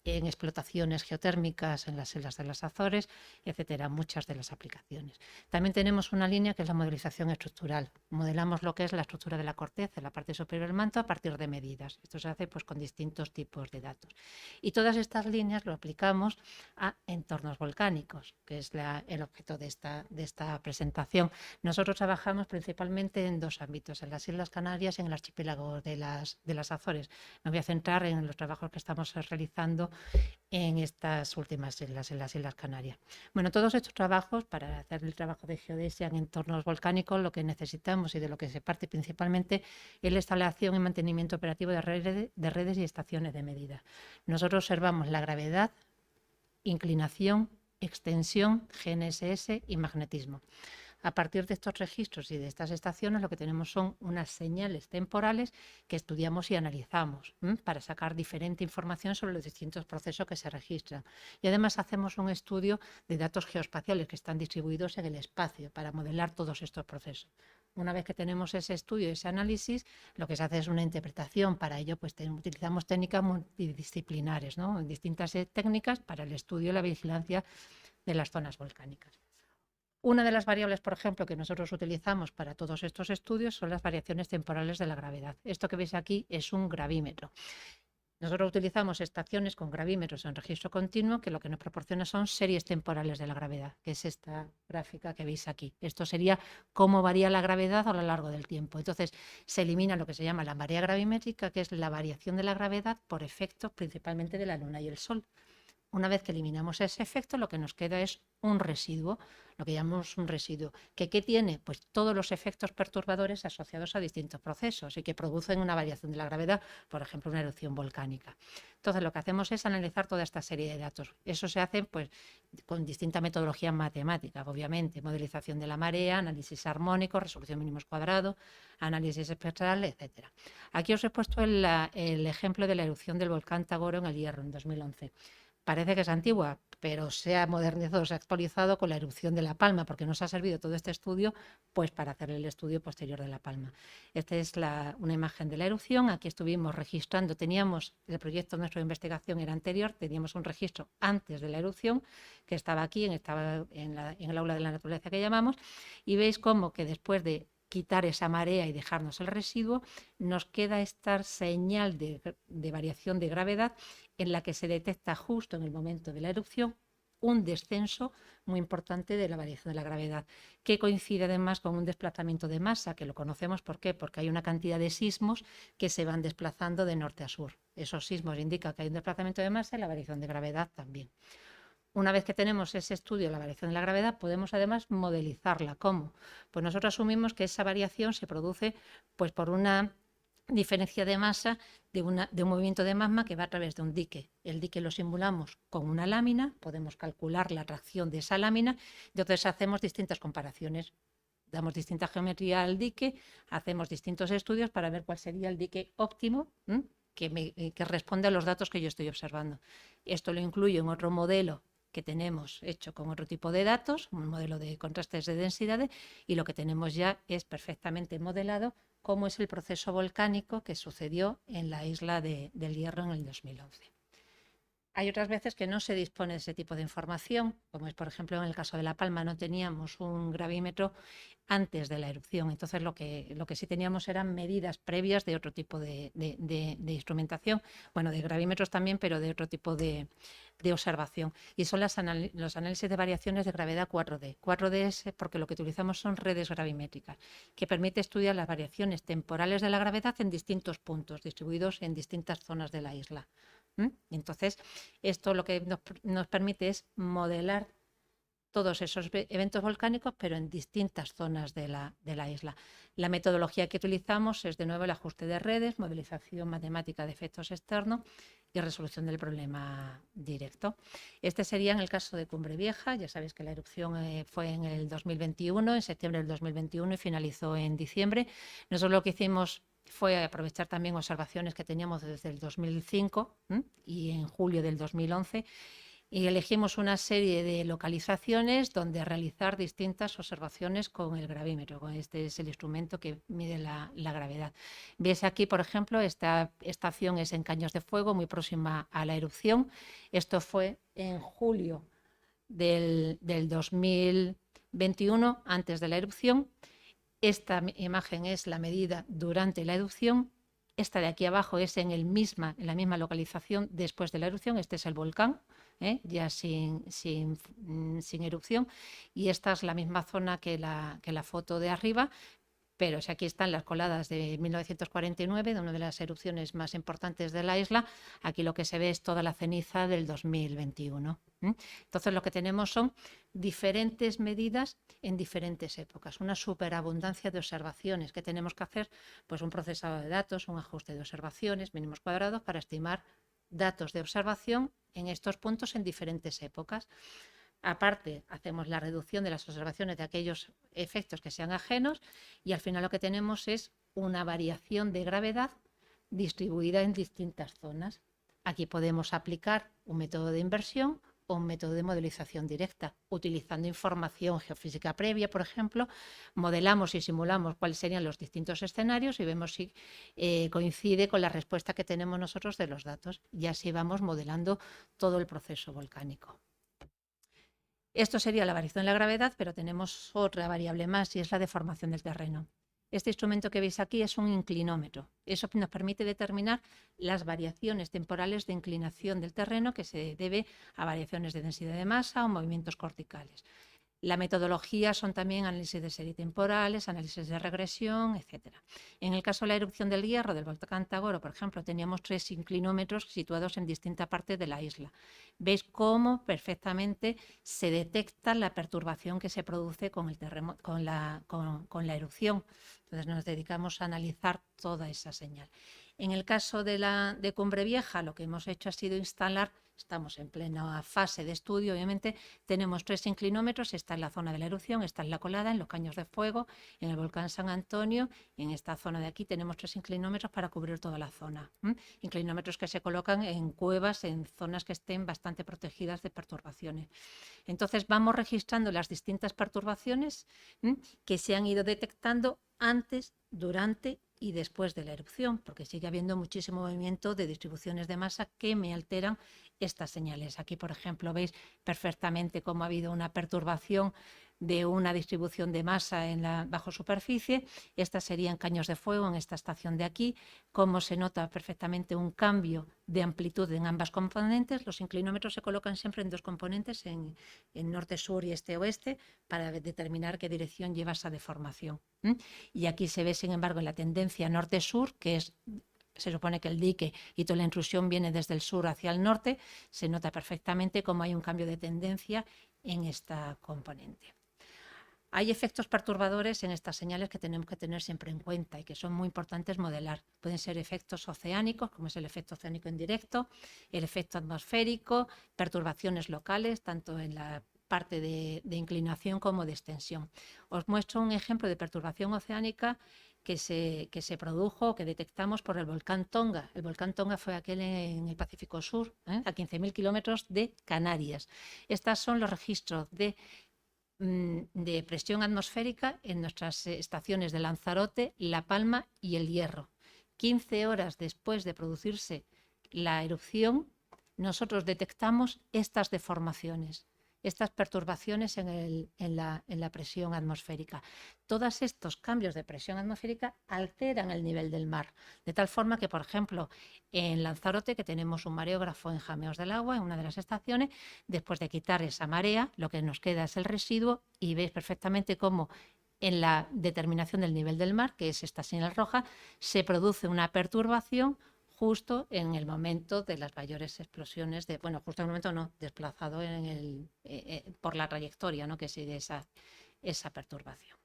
en explotaciones geotérmicas en las selvas de las Azores, etcétera, muchas de las aplicaciones. También tenemos una línea que es la modelización estructural. Modelamos lo que es la estructura de la corteza, la parte superior del manto, a partir de medidas. Esto se hace pues con distintos tipos de datos. Y todas estas líneas lo aplicamos a entornos volcánicos, que es el objeto de esta presentación. Nosotros trabajamos principalmente en dos ámbitos, en las Islas Canarias y en el archipiélago de las Azores. Me voy a centrar en los trabajos que estamos realizando en estas últimas islas, en las Islas Canarias. Bueno, todos estos trabajos, para hacer el trabajo de geodesia en entornos volcánicos, lo que necesitamos y de lo que se parte principalmente es la instalación y mantenimiento operativo de redes y estaciones de medida. Nosotros observamos la gravedad, inclinación, extensión, GNSS y magnetismo. A partir de estos registros y de estas estaciones, lo que tenemos son unas señales temporales que estudiamos y analizamos para sacar diferente información sobre los distintos procesos que se registran. Y además hacemos un estudio de datos geoespaciales que están distribuidos en el espacio para modelar todos estos procesos. Una vez que tenemos ese estudio, ese análisis, lo que se hace es una interpretación. Para ello, pues utilizamos técnicas multidisciplinares, ¿no? Distintas técnicas para el estudio y la vigilancia de las zonas volcánicas. Una de las variables, por ejemplo, que nosotros utilizamos para todos estos estudios son las variaciones temporales de la gravedad. Esto que veis aquí es un gravímetro. Nosotros utilizamos estaciones con gravímetros en registro continuo que lo que nos proporciona son series temporales de la gravedad, que es esta gráfica que veis aquí. Esto sería cómo varía la gravedad a lo largo del tiempo. Entonces, se elimina lo que se llama la marea gravimétrica, que es la variación de la gravedad por efectos principalmente de la Luna y el Sol. Una vez que eliminamos ese efecto, lo que nos queda es un residuo, lo que llamamos un residuo. ¿Qué tiene? Pues todos los efectos perturbadores asociados a distintos procesos y que producen una variación de la gravedad, por ejemplo, una erupción volcánica. Entonces, lo que hacemos es analizar toda esta serie de datos. Eso se hace pues, con distinta metodología matemática, obviamente, modelización de la marea, análisis armónico, resolución mínimos cuadrados, análisis espectral, etc. Aquí os he puesto el ejemplo de la erupción del volcán Tagoro en el Hierro en 2011. Parece que es antigua, pero se ha modernizado, se ha actualizado con la erupción de La Palma, porque nos ha servido todo este estudio pues, para hacer el estudio posterior de La Palma. Esta es una imagen de la erupción. Aquí estuvimos registrando, teníamos, el proyecto nuestro de investigación era anterior, teníamos un registro antes de la erupción, que estaba aquí, estaba en el aula de la naturaleza que llamamos, y veis cómo que después de quitar esa marea y dejarnos el residuo, nos queda esta señal de variación de gravedad en la que se detecta justo en el momento de la erupción un descenso muy importante de la variación de la gravedad, que coincide además con un desplazamiento de masa, que lo conocemos ¿por qué? Porque hay una cantidad de sismos que se van desplazando de norte a sur. Esos sismos indican que hay un desplazamiento de masa y la variación de gravedad también. Una vez que tenemos ese estudio de la variación de la gravedad, podemos además modelizarla. ¿Cómo? Pues nosotros asumimos que esa variación se produce pues, por una diferencia de masa de un movimiento de magma que va a través de un dique. El dique lo simulamos con una lámina, podemos calcular la tracción de esa lámina, entonces hacemos distintas comparaciones. Damos distinta geometría al dique, hacemos distintos estudios para ver cuál sería el dique óptimo que responde a los datos que yo estoy observando. Esto lo incluyo en otro modelo que tenemos hecho con otro tipo de datos, un modelo de contrastes de densidades, y lo que tenemos ya es perfectamente modelado cómo es el proceso volcánico que sucedió en la isla del Hierro en el 2011. Hay otras veces que no se dispone de ese tipo de información, como es por ejemplo en el caso de La Palma, no teníamos un gravímetro antes de la erupción, entonces lo que sí teníamos eran medidas previas de otro tipo de instrumentación, bueno, de gravímetros también, pero de otro tipo de observación, y son los análisis de variaciones de gravedad 4D. 4D es porque lo que utilizamos son redes gravimétricas, que permite estudiar las variaciones temporales de la gravedad en distintos puntos, distribuidos en distintas zonas de la isla. Entonces, esto lo que nos permite es modelar todos esos eventos volcánicos, pero en distintas zonas de la isla. La metodología que utilizamos es, de nuevo, el ajuste de redes, modelización matemática de efectos externos y resolución del problema directo. Este sería en el caso de Cumbre Vieja. Ya sabéis que la erupción fue en el 2021, en septiembre del 2021, y finalizó en diciembre. Nosotros lo que hicimos fue aprovechar también observaciones que teníamos desde el 2005 y en julio del 2011, y elegimos una serie de localizaciones donde realizar distintas observaciones con el gravímetro. Este es el instrumento que mide la gravedad. Veis aquí, por ejemplo, esta estación es en Caños de Fuego, muy próxima a la erupción. Esto fue en julio del 2021, antes de la erupción. Esta imagen es la medida durante la erupción. Esta de aquí abajo es en la misma localización después de la erupción. Este es el volcán, ya sin erupción. Y esta es la misma zona que la foto de arriba. Pero si aquí están las coladas de 1949, de una de las erupciones más importantes de la isla, aquí lo que se ve es toda la ceniza del 2021. Entonces lo que tenemos son diferentes medidas en diferentes épocas, una superabundancia de observaciones que tenemos que hacer, pues un procesado de datos, un ajuste de observaciones, mínimos cuadrados, para estimar datos de observación en estos puntos en diferentes épocas. Aparte, hacemos la reducción de las observaciones de aquellos efectos que sean ajenos, y al final lo que tenemos es una variación de gravedad distribuida en distintas zonas. Aquí podemos aplicar un método de inversión o un método de modelización directa. Utilizando información geofísica previa, por ejemplo, modelamos y simulamos cuáles serían los distintos escenarios y vemos si coincide con la respuesta que tenemos nosotros de los datos. Y así vamos modelando todo el proceso volcánico. Esto sería la variación de la gravedad, pero tenemos otra variable más y es la deformación del terreno. Este instrumento que veis aquí es un inclinómetro. Eso nos permite determinar las variaciones temporales de inclinación del terreno que se debe a variaciones de densidad de masa o movimientos corticales. La metodología son también análisis de serie temporales, análisis de regresión, etc. En el caso de la erupción del Hierro del volcán Tagoro, por ejemplo, teníamos 3 inclinómetros situados en distintas partes de la isla. Veis cómo perfectamente se detecta la perturbación que se produce con el terremoto, con la erupción. Entonces nos dedicamos a analizar toda esa señal. En el caso de Cumbre Vieja, lo que hemos hecho ha sido instalar, estamos en plena fase de estudio, obviamente, tenemos 3 inclinómetros, está en la zona de la erupción, está en la colada, en los caños de fuego, en el volcán San Antonio, y en esta zona de aquí tenemos 3 inclinómetros para cubrir toda la zona. Inclinómetros que se colocan en cuevas, en zonas que estén bastante protegidas de perturbaciones. Entonces vamos registrando las distintas perturbaciones que se han ido detectando antes, durante y después de la erupción, porque sigue habiendo muchísimo movimiento de distribuciones de masa que me alteran estas señales. Aquí, por ejemplo, veis perfectamente cómo ha habido una perturbación de una distribución de masa en la bajo superficie. Estas serían caños de fuego en esta estación de aquí, cómo se nota perfectamente un cambio de amplitud en ambas componentes. Los inclinómetros se colocan siempre en 2 componentes, en norte-sur y este-oeste, para determinar qué dirección lleva esa deformación. Y aquí se ve, sin embargo, en la tendencia norte-sur, que es, se supone que el dique y toda la intrusión viene desde el sur hacia el norte, se nota perfectamente cómo hay un cambio de tendencia en esta componente. Hay efectos perturbadores en estas señales que tenemos que tener siempre en cuenta y que son muy importantes modelar. Pueden ser efectos oceánicos, como es el efecto oceánico indirecto, el efecto atmosférico, perturbaciones locales, tanto en la parte de inclinación como de extensión. Os muestro un ejemplo de perturbación oceánica que se produjo, que detectamos por el volcán Tonga. El volcán Tonga fue aquel en el Pacífico Sur, a 15.000 kilómetros de Canarias. Estos son los registros de presión atmosférica en nuestras estaciones de Lanzarote, La Palma y El Hierro. 15 horas después de producirse la erupción, nosotros detectamos estas deformaciones, estas perturbaciones en la presión atmosférica. Todos estos cambios de presión atmosférica alteran el nivel del mar, de tal forma que, por ejemplo, en Lanzarote, que tenemos un mareógrafo en Jameos del Agua, en una de las estaciones, después de quitar esa marea, lo que nos queda es el residuo y veis perfectamente cómo en la determinación del nivel del mar, que es esta señal roja, se produce una perturbación justo en el momento de las mayores explosiones, justo en el momento no, desplazado por la trayectoria, ¿no?, que sigue esa perturbación.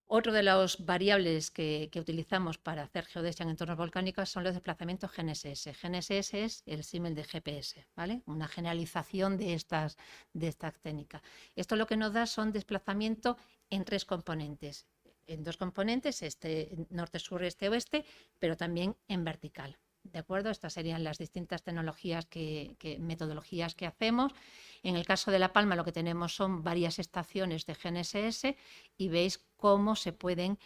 Otro de las variables que utilizamos para hacer geodesia en entornos volcánicos son los desplazamientos GNSS. GNSS es el símil de GPS, ¿vale? Una generalización de esta técnica. Esto lo que nos da son desplazamientos en 3 componentes. En 2 componentes, norte, sur, este, oeste, pero también en vertical. ¿De acuerdo? Estas serían las distintas tecnologías, metodologías que hacemos. En el caso de La Palma lo que tenemos son varias estaciones de GNSS y veis cómo se pueden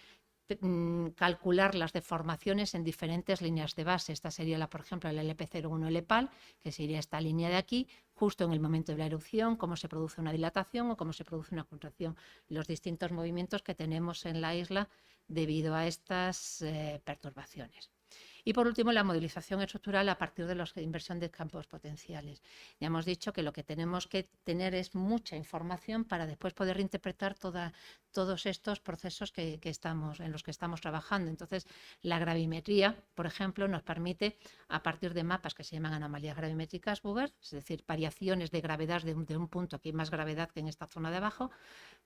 calcular las deformaciones en diferentes líneas de base. Esta sería, por ejemplo, el LP01 LEPAL, que sería esta línea de aquí, justo en el momento de la erupción, cómo se produce una dilatación o cómo se produce una contracción, los distintos movimientos que tenemos en la isla debido a estas perturbaciones. Y por último, la modelización estructural a partir de la inversión de campos potenciales. Ya hemos dicho que lo que tenemos que tener es mucha información para después poder reinterpretar todos estos procesos en los que estamos trabajando. Entonces, la gravimetría, por ejemplo, nos permite, a partir de mapas que se llaman anomalías gravimétricas Booger, es decir, variaciones de gravedad de un punto, aquí hay más gravedad que en esta zona de abajo,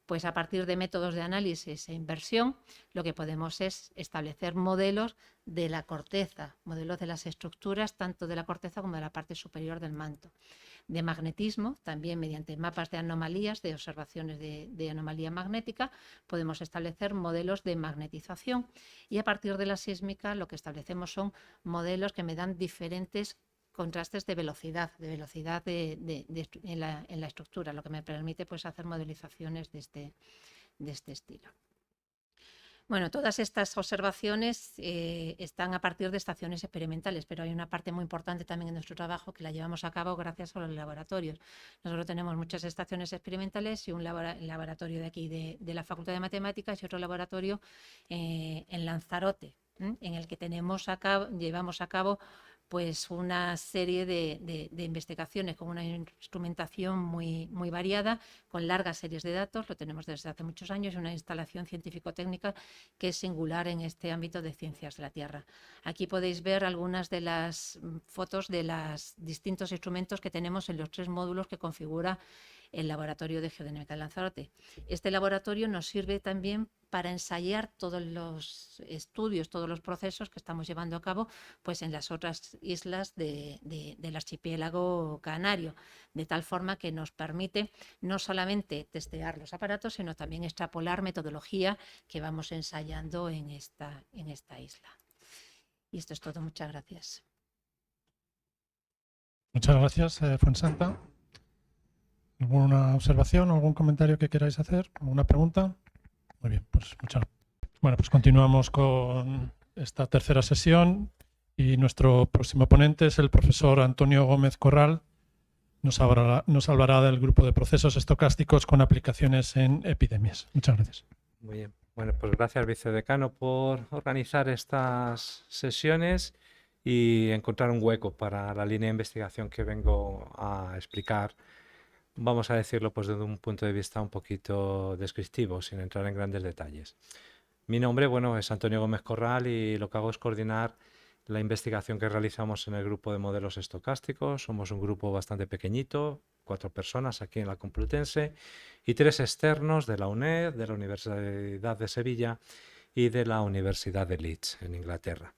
pues a partir de métodos de análisis e inversión, lo que podemos es establecer modelos de la corteza, modelos de las estructuras, tanto de la corteza como de la parte superior del manto. De magnetismo, también mediante mapas de anomalías, de observaciones de anomalía magnética, podemos establecer modelos de magnetización y a partir de la sísmica lo que establecemos son modelos que me dan diferentes contrastes de velocidad en la estructura, lo que me permite pues hacer modelizaciones de este estilo. Bueno, todas estas observaciones están a partir de estaciones experimentales, pero hay una parte muy importante también en nuestro trabajo que la llevamos a cabo gracias a los laboratorios. Nosotros tenemos muchas estaciones experimentales y un laboratorio de aquí de la Facultad de Matemáticas y otro laboratorio en Lanzarote, en el que llevamos a cabo pues una serie de investigaciones con una instrumentación muy variada, con largas series de datos, lo tenemos desde hace muchos años, y una instalación científico-técnica que es singular en este ámbito de ciencias de la Tierra. Aquí podéis ver algunas de las fotos de los distintos instrumentos que tenemos en los 3 módulos que configura el Laboratorio de Geodinámica de Lanzarote. Este laboratorio nos sirve también para ensayar todos los estudios, todos los procesos que estamos llevando a cabo pues en las otras islas del archipiélago canario, de tal forma que nos permite no solamente testear los aparatos, sino también extrapolar metodología que vamos ensayando en esta isla. Y esto es todo. Muchas gracias. Muchas gracias, Fuensanta. ¿Alguna observación o algún comentario que queráis hacer? ¿Alguna pregunta? Muy bien, pues muchas gracias. Bueno, pues continuamos con esta tercera sesión y nuestro próximo ponente es el profesor Antonio Gómez Corral. Nos hablará del grupo de procesos estocásticos con aplicaciones en epidemias. Muchas gracias. Muy bien. Bueno, pues gracias, vicedecano, por organizar estas sesiones y encontrar un hueco para la línea de investigación que vengo a explicar. Vamos a decirlo pues desde un punto de vista un poquito descriptivo, sin entrar en grandes detalles. Mi nombre, bueno, es Antonio Gómez Corral y lo que hago es coordinar la investigación que realizamos en el grupo de modelos estocásticos. Somos un grupo bastante pequeñito, 4 personas aquí en la Complutense y 3 externos de la UNED, de la Universidad de Sevilla y de la Universidad de Leeds, en Inglaterra.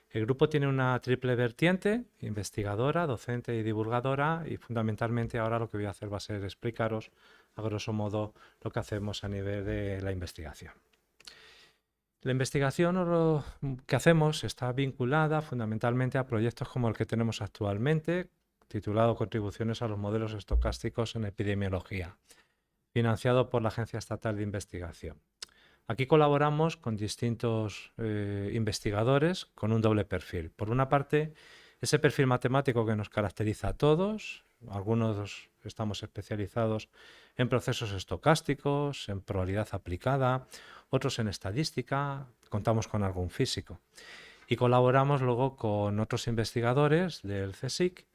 El grupo tiene una triple vertiente, investigadora, docente y divulgadora, y fundamentalmente ahora lo que voy a hacer va a ser explicaros, a grosso modo, lo que hacemos a nivel de la investigación. La investigación o lo que hacemos está vinculada fundamentalmente a proyectos como el que tenemos actualmente, titulado Contribuciones a los modelos estocásticos en epidemiología, financiado por la Agencia Estatal de Investigación. Aquí colaboramos con distintos investigadores con un doble perfil. Por una parte, ese perfil matemático que nos caracteriza a todos. Algunos estamos especializados en procesos estocásticos, en probabilidad aplicada, otros en estadística, contamos con algún físico. Y colaboramos luego con otros investigadores del CSIC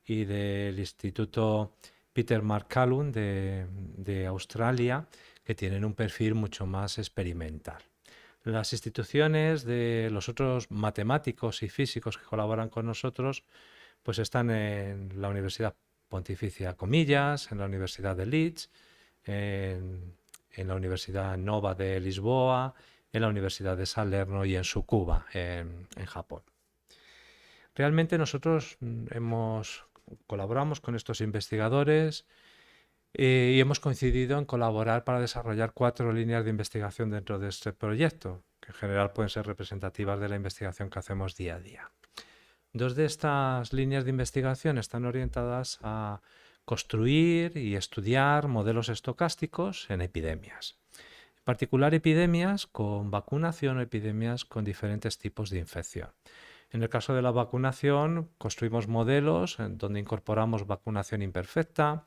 y del Instituto Peter McCallum de Australia, que tienen un perfil mucho más experimental. Las instituciones de los otros matemáticos y físicos que colaboran con nosotros pues están en la Universidad Pontificia Comillas, en la Universidad de Leeds, en la Universidad Nova de Lisboa, en la Universidad de Salerno y en Tsukuba, en Japón. Realmente nosotros colaboramos con estos investigadores y hemos coincidido en colaborar para desarrollar 4 líneas de investigación dentro de este proyecto, que en general pueden ser representativas de la investigación que hacemos día a día. 2 de estas líneas de investigación están orientadas a construir y estudiar modelos estocásticos en epidemias. En particular, epidemias con vacunación o epidemias con diferentes tipos de infección. En el caso de la vacunación, construimos modelos en donde incorporamos vacunación imperfecta,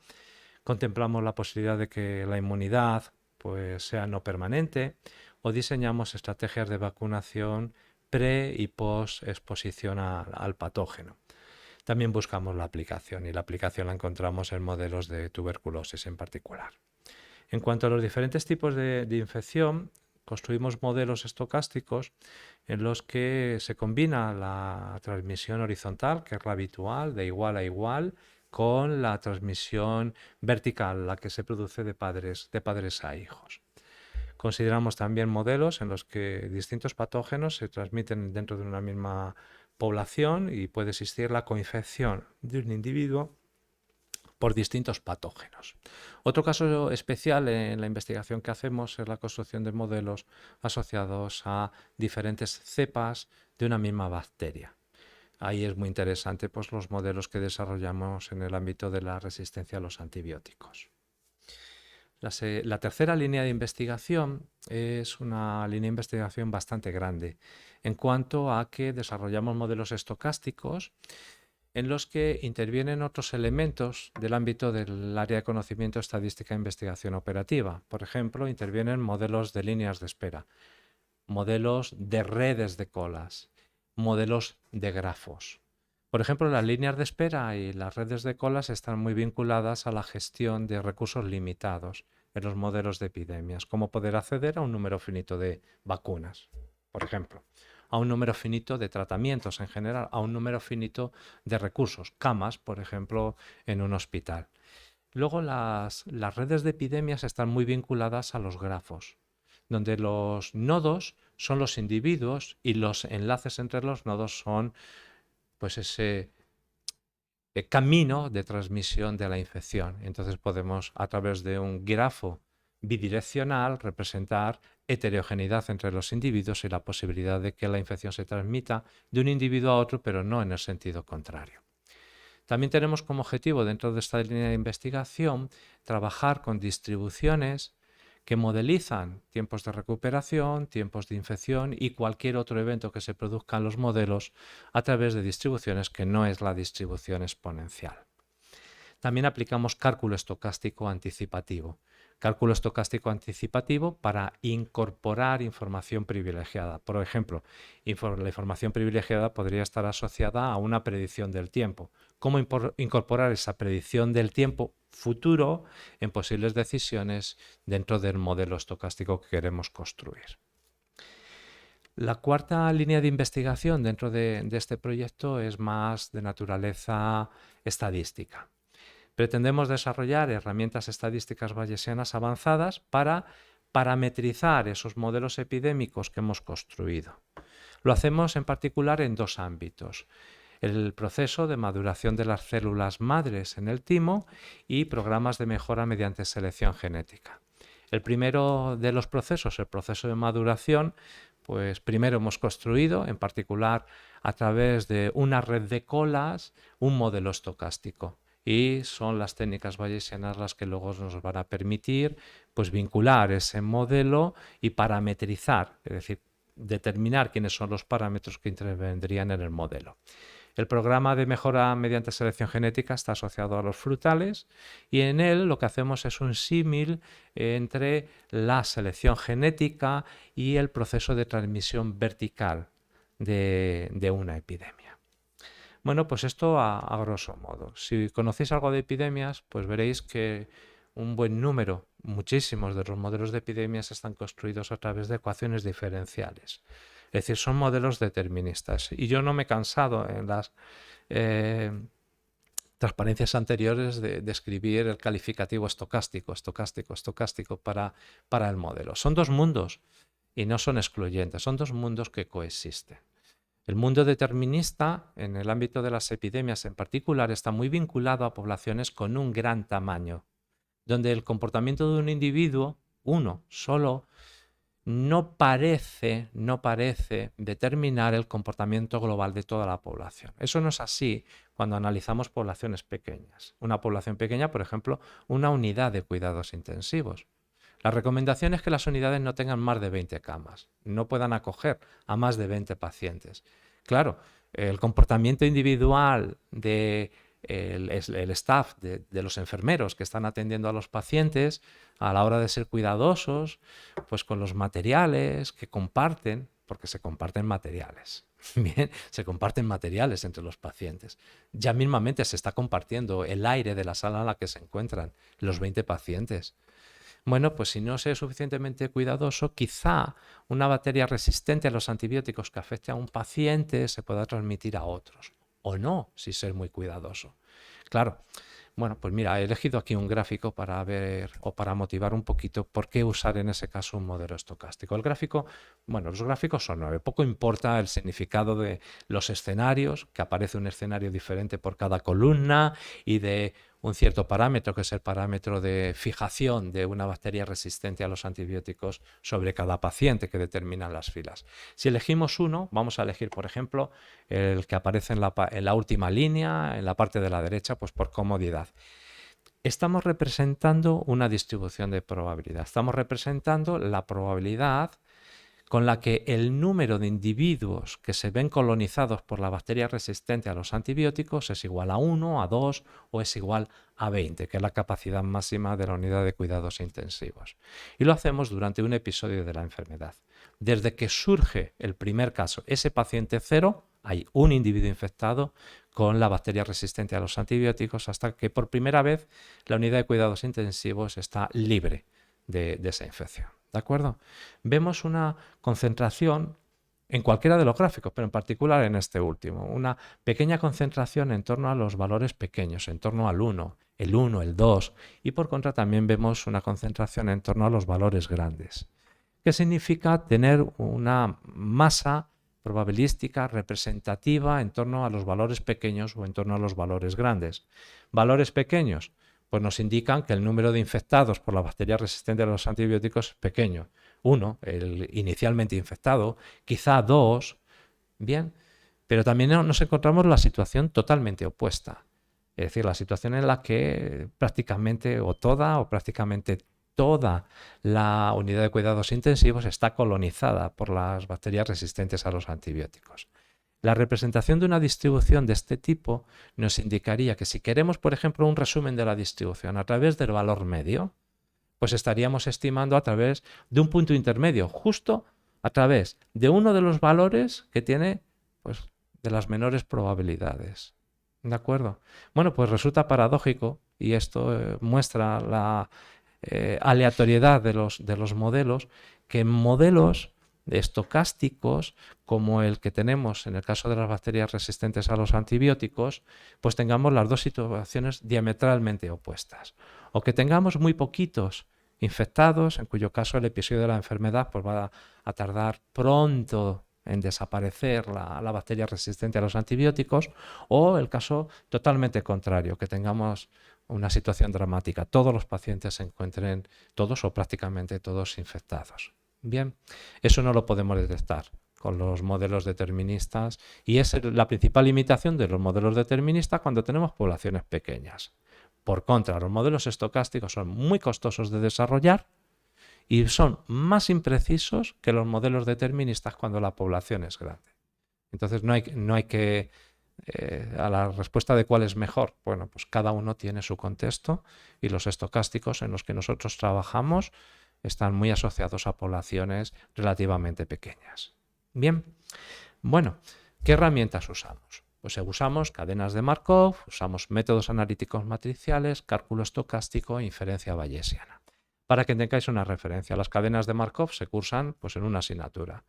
contemplamos la posibilidad de que la inmunidad pues, sea no permanente o diseñamos estrategias de vacunación pre y post exposición al patógeno. También buscamos la aplicación y la aplicación la encontramos en modelos de tuberculosis en particular. En cuanto a los diferentes tipos de infección, construimos modelos estocásticos en los que se combina la transmisión horizontal, que es la habitual, de igual a igual, con la transmisión vertical, la que se produce de padres a hijos. Consideramos también modelos en los que distintos patógenos se transmiten dentro de una misma población y puede existir la coinfección de un individuo por distintos patógenos. Otro caso especial en la investigación que hacemos es la construcción de modelos asociados a diferentes cepas de una misma bacteria. ahí es muy interesante pues, los modelos que desarrollamos en el ámbito de la resistencia a los antibióticos. La tercera línea de investigación es una línea de investigación bastante grande en cuanto a que desarrollamos modelos estocásticos en los que intervienen otros elementos del ámbito del área de conocimiento, estadística e investigación operativa. Por ejemplo, intervienen modelos de líneas de espera, modelos de redes de colas, modelos de grafos. Por ejemplo, las líneas de espera y las redes de colas están muy vinculadas a la gestión de recursos limitados en los modelos de epidemias, como poder acceder a un número finito de vacunas, por ejemplo, a un número finito de tratamientos en general, a un número finito de recursos, camas, por ejemplo, en un hospital. Luego las redes de epidemias están muy vinculadas a los grafos, donde los nodos son los individuos y los enlaces entre los nodos son pues ese camino de transmisión de la infección. Entonces podemos, a través de un grafo bidireccional, representar heterogeneidad entre los individuos y la posibilidad de que la infección se transmita de un individuo a otro, pero no en el sentido contrario. También tenemos como objetivo, dentro de esta línea de investigación, trabajar con distribuciones que modelizan tiempos de recuperación, tiempos de infección y cualquier otro evento que se produzca en los modelos a través de distribuciones que no es la distribución exponencial. También aplicamos cálculo estocástico anticipativo. Cálculo estocástico anticipativo para incorporar información privilegiada. Por ejemplo, la información privilegiada podría estar asociada a una predicción del tiempo. ¿Cómo incorporar esa predicción del tiempo futuro en posibles decisiones dentro del modelo estocástico que queremos construir? La cuarta línea de investigación dentro de este proyecto es más de naturaleza estadística. Pretendemos desarrollar herramientas estadísticas bayesianas avanzadas para parametrizar esos modelos epidémicos que hemos construido. Lo hacemos en particular en dos ámbitos: el proceso de maduración de las células madres en el timo y programas de mejora mediante selección genética. El primero de los procesos, el proceso de maduración, pues primero hemos construido, en particular a través de una red de colas, un modelo estocástico. Y son las técnicas bayesianas las que luego nos van a permitir pues, vincular ese modelo y parametrizar, es decir, determinar quiénes son los parámetros que intervendrían en el modelo. El programa de mejora mediante selección genética está asociado a los frutales y en él lo que hacemos es un símil entre la selección genética y el proceso de transmisión vertical de una epidemia. Bueno, pues esto a grosso modo. Si conocéis algo de epidemias, pues veréis que un buen número, muchísimos de los modelos de epidemias están construidos a través de ecuaciones diferenciales. Es decir, son modelos deterministas. Y yo no me he cansado en las transparencias anteriores de escribir el calificativo estocástico para el modelo. Son dos mundos y no son excluyentes, son dos mundos que coexisten. El mundo determinista, en el ámbito de las epidemias en particular, está muy vinculado a poblaciones con un gran tamaño, donde el comportamiento de un individuo, uno solo, no parece determinar el comportamiento global de toda la población. Eso no es así cuando analizamos poblaciones pequeñas. Una población pequeña, por ejemplo, una unidad de cuidados intensivos. La recomendación es que las unidades no tengan más de 20 camas, no puedan acoger a más de 20 pacientes. Claro, el comportamiento individual del staff, de los enfermeros que están atendiendo a los pacientes a la hora de ser cuidadosos, pues con los materiales que comparten, porque se comparten materiales. Bien, se comparten materiales entre los pacientes. Ya mismamente se está compartiendo el aire de la sala en la que se encuentran los 20 pacientes. Bueno, pues si no se es suficientemente cuidadoso, quizá una bacteria resistente a los antibióticos que afecte a un paciente se pueda transmitir a otros. O no, si ser muy cuidadoso. Claro, bueno, pues mira, he elegido aquí un gráfico para ver o para motivar un poquito por qué usar en ese caso un modelo estocástico. El gráfico, bueno, los gráficos son 9. Poco importa el significado de los escenarios, que aparece un escenario diferente por cada columna y de un cierto parámetro, que es el parámetro de fijación de una bacteria resistente a los antibióticos sobre cada paciente que determinan las filas. Si elegimos uno, vamos a elegir, por ejemplo, el que aparece en la última línea, en la parte de la derecha, pues por comodidad. Estamos representando una distribución de probabilidad. Estamos representando la probabilidad con la que el número de individuos que se ven colonizados por la bacteria resistente a los antibióticos es igual a 1, a 2 o es igual a 20, que es la capacidad máxima de la unidad de cuidados intensivos. Y lo hacemos durante un episodio de la enfermedad. Desde que surge el primer caso, ese paciente cero, hay un individuo infectado con la bacteria resistente a los antibióticos hasta que por primera vez la unidad de cuidados intensivos está libre de esa infección. ¿De acuerdo? Vemos una concentración en cualquiera de los gráficos, pero en particular en este último, una pequeña concentración en torno a los valores pequeños, en torno al 1, el 2, y por contra también vemos una concentración en torno a los valores grandes. ¿Qué significa tener una masa probabilística representativa en torno a los valores pequeños o en torno a los valores grandes? Valores pequeños, pues nos indican que el número de infectados por la bacteria resistente a los antibióticos es pequeño. 1, el inicialmente infectado, quizá 2, bien, pero también nos encontramos la situación totalmente opuesta. Es decir, la situación en la que prácticamente prácticamente toda la unidad de cuidados intensivos está colonizada por las bacterias resistentes a los antibióticos. La representación de una distribución de este tipo nos indicaría que si queremos, por ejemplo, un resumen de la distribución a través del valor medio, pues estaríamos estimando a través de un punto intermedio, justo a través de uno de los valores que tiene, pues, de las menores probabilidades. ¿De acuerdo? Bueno, pues resulta paradójico, y esto muestra la aleatoriedad de los modelos, que en modelos estocásticos como el que tenemos en el caso de las bacterias resistentes a los antibióticos, pues tengamos las dos situaciones diametralmente opuestas. O que tengamos muy poquitos infectados, en cuyo caso el episodio de la enfermedad pues va a tardar pronto en desaparecer la bacteria resistente a los antibióticos, o el caso totalmente contrario, que tengamos una situación dramática, todos los pacientes se encuentren, todos o prácticamente todos infectados. Bien, eso no lo podemos detectar con los modelos deterministas y es la principal limitación de los modelos deterministas cuando tenemos poblaciones pequeñas. Por contra, los modelos estocásticos son muy costosos de desarrollar y son más imprecisos que los modelos deterministas cuando la población es grande. Entonces no hay que a la respuesta de cuál es mejor. Bueno, pues cada uno tiene su contexto y los estocásticos en los que nosotros trabajamos están muy asociados a poblaciones relativamente pequeñas. Bien, bueno, ¿qué herramientas usamos? Pues usamos cadenas de Markov, usamos métodos analíticos matriciales, cálculo estocástico e inferencia bayesiana. Para que tengáis una referencia, las cadenas de Markov se cursan pues, en una asignatura.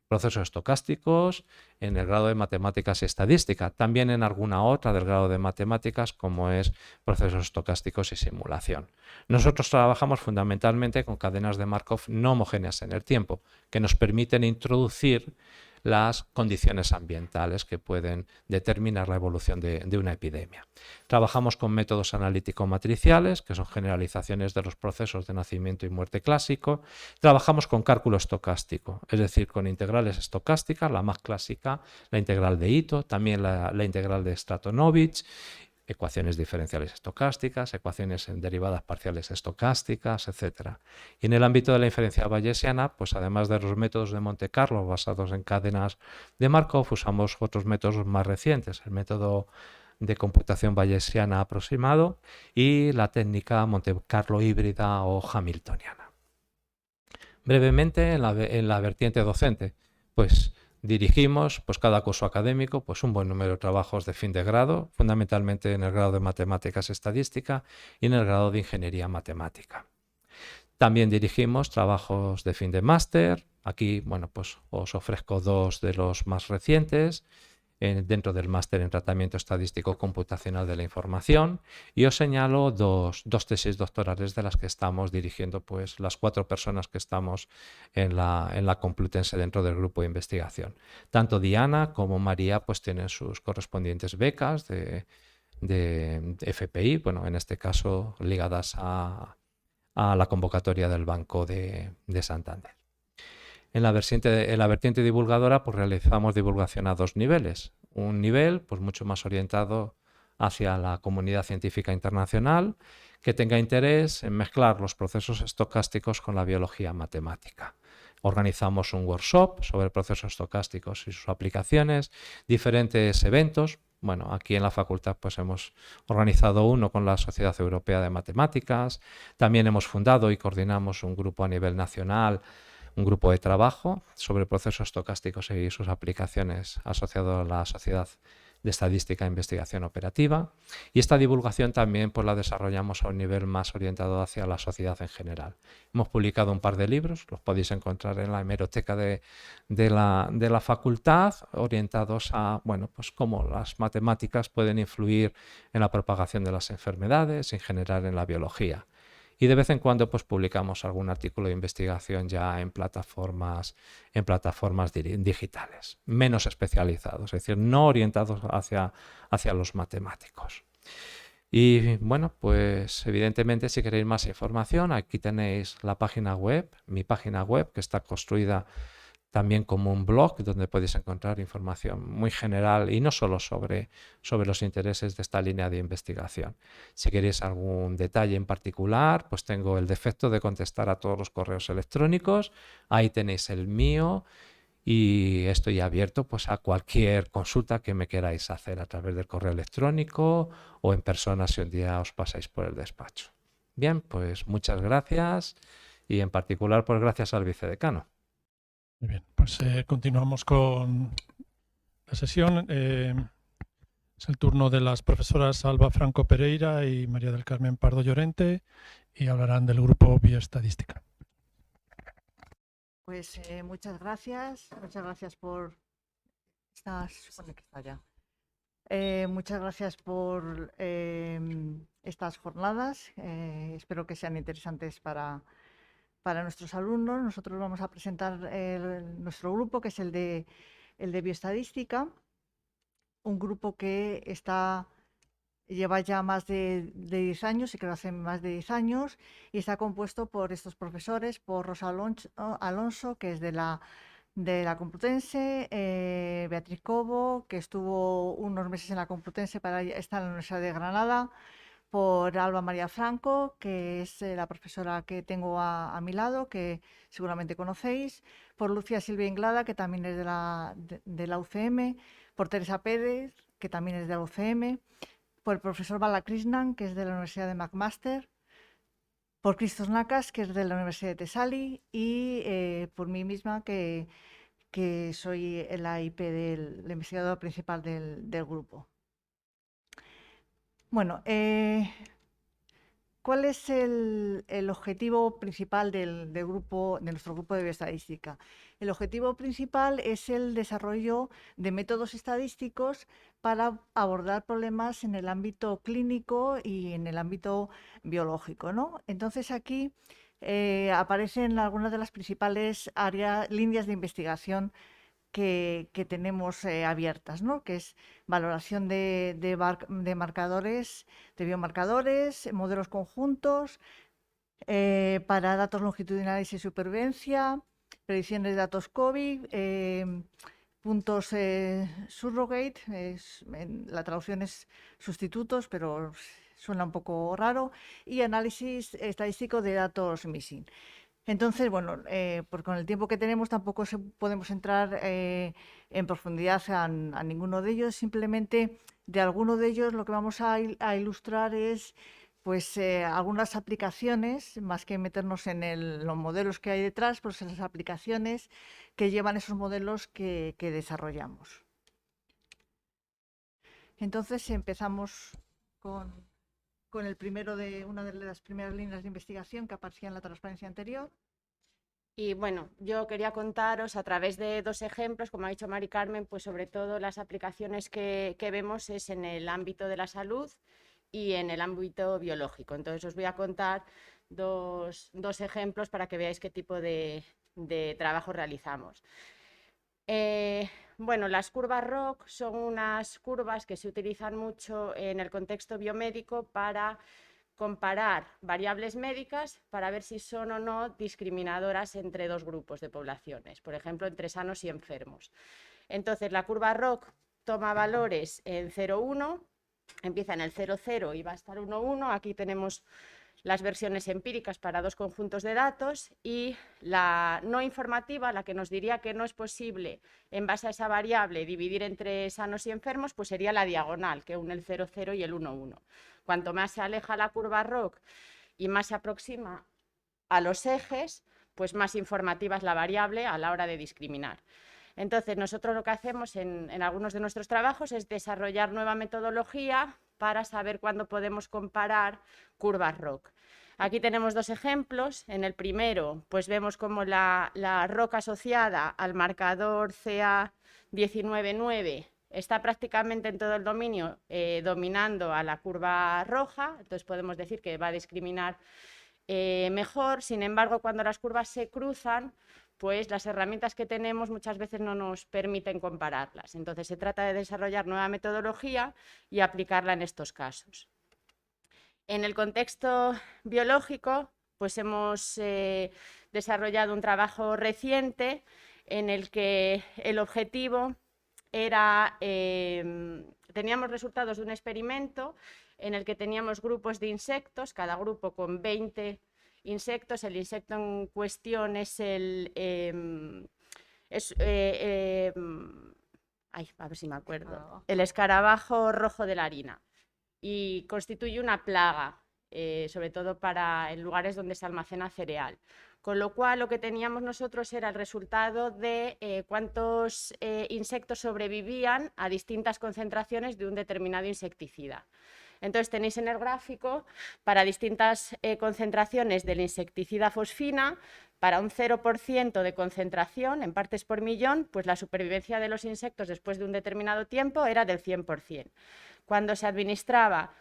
Procesos estocásticos en el grado de matemáticas y estadística, también en alguna otra del grado de matemáticas como es procesos estocásticos y simulación. Nosotros trabajamos fundamentalmente con cadenas de Markov no homogéneas en el tiempo, que nos permiten introducir las condiciones ambientales que pueden determinar la evolución de una epidemia. Trabajamos con métodos analítico-matriciales, que son generalizaciones de los procesos de nacimiento y muerte clásico. Trabajamos con cálculo estocástico, es decir, con integrales estocásticas, la más clásica, la integral de Ito, también la integral de Stratonovich, ecuaciones diferenciales estocásticas, ecuaciones en derivadas parciales estocásticas, etc. Y en el ámbito de la inferencia bayesiana, pues además de los métodos de Monte Carlo basados en cadenas de Markov, usamos otros métodos más recientes, el método de computación bayesiana aproximado y la técnica Monte Carlo híbrida o hamiltoniana. Brevemente, en la vertiente docente, pues dirigimos pues cada curso académico pues un buen número de trabajos de fin de grado, fundamentalmente en el grado de matemáticas estadística y en el grado de ingeniería matemática. También dirigimos trabajos de fin de máster. Aquí, bueno, pues os ofrezco dos de los más recientes dentro del máster en tratamiento estadístico computacional de la información, y os señalo dos tesis doctorales de las que estamos dirigiendo pues las 4 personas que estamos en la Complutense dentro del grupo de investigación. Tanto Diana como María pues tienen sus correspondientes becas de de FPI, bueno, en este caso ligadas a la convocatoria del Banco de Santander. En la vertiente divulgadora, pues realizamos divulgación a 2 niveles. Un nivel, pues mucho más orientado hacia la comunidad científica internacional, que tenga interés en mezclar los procesos estocásticos con la biología matemática. Organizamos un workshop sobre procesos estocásticos y sus aplicaciones, diferentes eventos. Bueno, aquí en la facultad pues hemos organizado uno con la Sociedad Europea de Matemáticas. También hemos fundado y coordinamos un grupo a nivel nacional, un grupo de trabajo sobre procesos estocásticos y sus aplicaciones asociado a la Sociedad de Estadística e Investigación Operativa. Y esta divulgación también pues, la desarrollamos a un nivel más orientado hacia la sociedad en general. Hemos publicado un par de libros, los podéis encontrar en la hemeroteca de la facultad, orientados a bueno, pues, cómo las matemáticas pueden influir en la propagación de las enfermedades, en general en la biología. Y de vez en cuando pues, publicamos algún artículo de investigación ya en plataformas digitales, menos especializados, es decir, no orientados hacia los matemáticos. Y bueno, pues evidentemente si queréis más información, aquí tenéis la página web, mi página web, que está construida también como un blog donde podéis encontrar información muy general y no solo sobre los intereses de esta línea de investigación. Si queréis algún detalle en particular, pues tengo el defecto de contestar a todos los correos electrónicos. Ahí tenéis el mío y estoy abierto pues, a cualquier consulta que me queráis hacer a través del correo electrónico o en persona si un día os pasáis por el despacho. Bien, pues muchas gracias y en particular pues gracias al vicedecano. Muy bien, pues continuamos con la sesión. Es el turno de las profesoras Alba Franco Pereira y María del Carmen Pardo Llorente y hablarán del grupo Bioestadística. Pues muchas gracias por muchas gracias por estas jornadas. Espero que sean interesantes para nuestros alumnos. Nosotros vamos a presentar nuestro grupo, que es el de Bioestadística, un grupo que lleva ya más de 10 años, y creo hace más de 10 años, y está compuesto por estos profesores, por Rosa Alonso, que es de la Complutense, Beatriz Cobo, que estuvo unos meses en la Complutense para estar en la Universidad de Granada, por Alba María Franco, que es la profesora que tengo a mi lado, que seguramente conocéis, por Lucía Silvia Inglada, que también es de la UCM, por Teresa Pérez, que también es de la UCM, por el profesor Balakrishnan, que es de la Universidad de McMaster, por Christos Nakas, que es de la Universidad de Thesali, y por mí misma, que soy la IP del investigador principal del grupo. Bueno, ¿cuál es el objetivo principal de nuestro grupo de bioestadística? El objetivo principal es el desarrollo de métodos estadísticos para abordar problemas en el ámbito clínico y en el ámbito biológico, ¿no? Entonces aquí aparecen algunas de las principales líneas de investigación que tenemos abiertas, ¿no? Que es valoración de marcadores, de biomarcadores, modelos conjuntos, para datos longitudinales y supervivencia, predicciones de datos COVID, puntos surrogate, la traducción es sustitutos, pero suena un poco raro, y análisis estadístico de datos missing. Entonces, bueno, pues con el tiempo que tenemos tampoco podemos entrar en profundidad a ninguno de ellos. Simplemente de alguno de ellos lo que vamos a ilustrar es pues algunas aplicaciones, más que meternos en los modelos que hay detrás, pues en las aplicaciones que llevan esos modelos que desarrollamos. Entonces empezamos con el primero de una de las primeras líneas de investigación que aparecía en la transparencia anterior. Y bueno, yo quería contaros a través de 2 ejemplos, como ha dicho Mari Carmen, pues sobre todo las aplicaciones que vemos es en el ámbito de la salud y en el ámbito biológico. Entonces os voy a contar dos ejemplos para que veáis qué tipo de trabajo realizamos. bueno, las curvas ROC son unas curvas que se utilizan mucho en el contexto biomédico para comparar variables médicas para ver si son o no discriminadoras entre dos grupos de poblaciones, por ejemplo, entre sanos y enfermos. Entonces, la curva ROC toma valores en 0,1, empieza en el 0,0 y va a estar 1,1. Aquí tenemos las versiones empíricas para dos conjuntos de datos, y la no informativa, la que nos diría que no es posible en base a esa variable dividir entre sanos y enfermos, pues sería la diagonal que une el 0,0 y el 1,1. Cuanto más se aleja la curva ROC y más se aproxima a los ejes, pues más informativa es la variable a la hora de discriminar. Entonces, nosotros lo que hacemos en algunos de nuestros trabajos es desarrollar nueva metodología para saber cuándo podemos comparar curvas ROC. Aquí tenemos dos ejemplos. En el primero, pues vemos como la ROC asociada al marcador CA199 está prácticamente en todo el dominio dominando a la curva roja, entonces podemos decir que va a discriminar mejor. Sin embargo, cuando las curvas se cruzan, pues las herramientas que tenemos muchas veces no nos permiten compararlas. Entonces se trata de desarrollar nueva metodología y aplicarla en estos casos. En el contexto biológico, pues hemos desarrollado un trabajo reciente en el que el objetivo era, teníamos resultados de un experimento en el que teníamos grupos de insectos, cada grupo con 20 insectos. El insecto en cuestión es a ver si me acuerdo, el escarabajo rojo de la harina, y constituye una plaga, sobre todo en lugares donde se almacena cereal. Con lo cual, lo que teníamos nosotros era el resultado de cuántos insectos sobrevivían a distintas concentraciones de un determinado insecticida. Entonces, tenéis en el gráfico, para distintas concentraciones del insecticida fosfina, para un 0% de concentración en partes por millón, pues la supervivencia de los insectos después de un determinado tiempo era del 100%. Cuando se administraba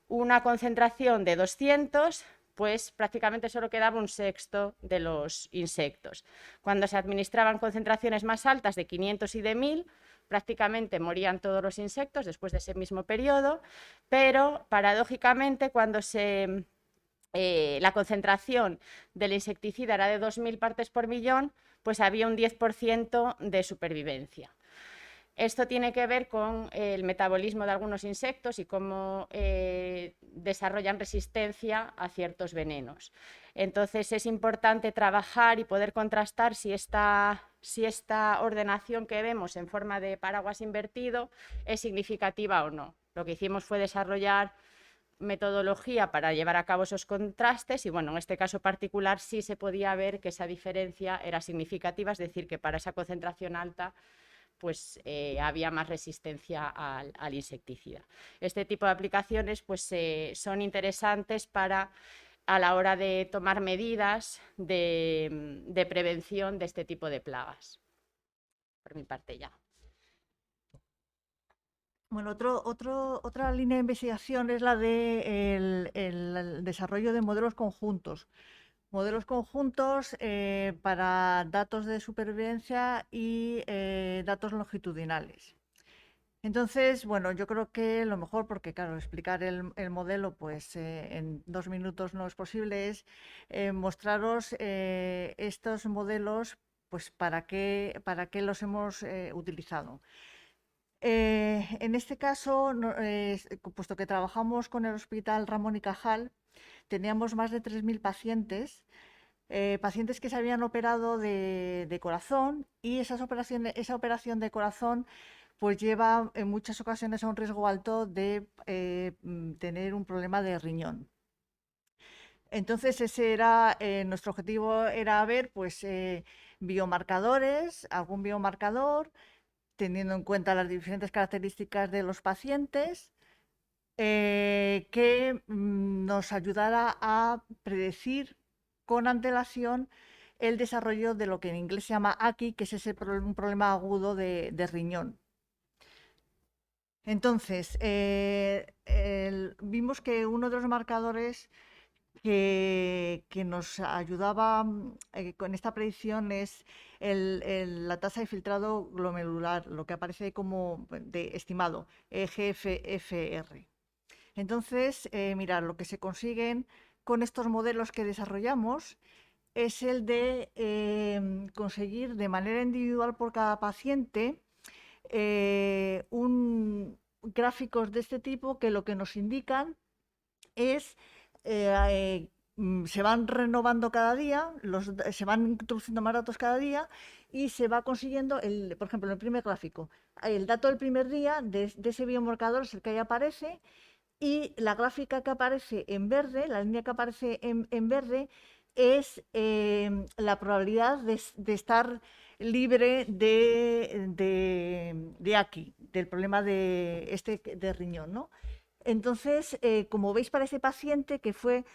una concentración de 200, pues prácticamente solo quedaba un sexto de los insectos. Cuando se administraban concentraciones más altas de 500 y de 1000, prácticamente morían todos los insectos después de ese mismo periodo, pero paradójicamente cuando la concentración del insecticida era de 2000 partes por millón, pues había un 10% de supervivencia. Esto tiene que ver con el metabolismo de algunos insectos y cómo desarrollan resistencia a ciertos venenos. Entonces es importante trabajar y poder contrastar si esta ordenación que vemos en forma de paraguas invertido es significativa o no. Lo que hicimos fue desarrollar metodología para llevar a cabo esos contrastes y, bueno, en este caso particular sí se podía ver que esa diferencia era significativa, es decir, que para esa concentración alta pues había más resistencia al insecticida. Este tipo de aplicaciones pues son interesantes a la hora de tomar medidas de prevención de este tipo de plagas. Por mi parte ya. Bueno, otra línea de investigación es la de el desarrollo de modelos conjuntos. Modelos conjuntos para datos de supervivencia y datos longitudinales. Entonces, bueno, yo creo que lo mejor, porque claro, explicar el modelo pues en 2 minutos no es posible, es mostraros estos modelos, pues para qué los hemos utilizado. En este caso, puesto que trabajamos con el Hospital Ramón y Cajal, teníamos más de 3000 pacientes, pacientes que se habían operado de corazón, y esa operación de corazón pues lleva en muchas ocasiones a un riesgo alto de tener un problema de riñón. Entonces ese era nuestro objetivo, era ver pues biomarcadores, algún biomarcador, teniendo en cuenta las diferentes características de los pacientes, que nos ayudara a predecir con antelación el desarrollo de lo que en inglés se llama AKI, que es un problema agudo de riñón. Entonces, vimos que uno de los marcadores que nos ayudaba con esta predicción es la tasa de filtrado glomerular, lo que aparece como estimado, EGFR. Entonces, mirad, lo que se consiguen con estos modelos que desarrollamos es el de conseguir de manera individual por cada paciente gráficos de este tipo que lo que nos indican es se van renovando cada día, se van introduciendo más datos cada día y se va consiguiendo, por ejemplo, en el primer gráfico, el dato del primer día de ese biomarcador es el que ahí aparece, y la gráfica que aparece en verde, la línea que aparece en verde, es la probabilidad de estar libre de aquí, del problema de riñón, ¿no? Entonces, como veis para ese paciente que fue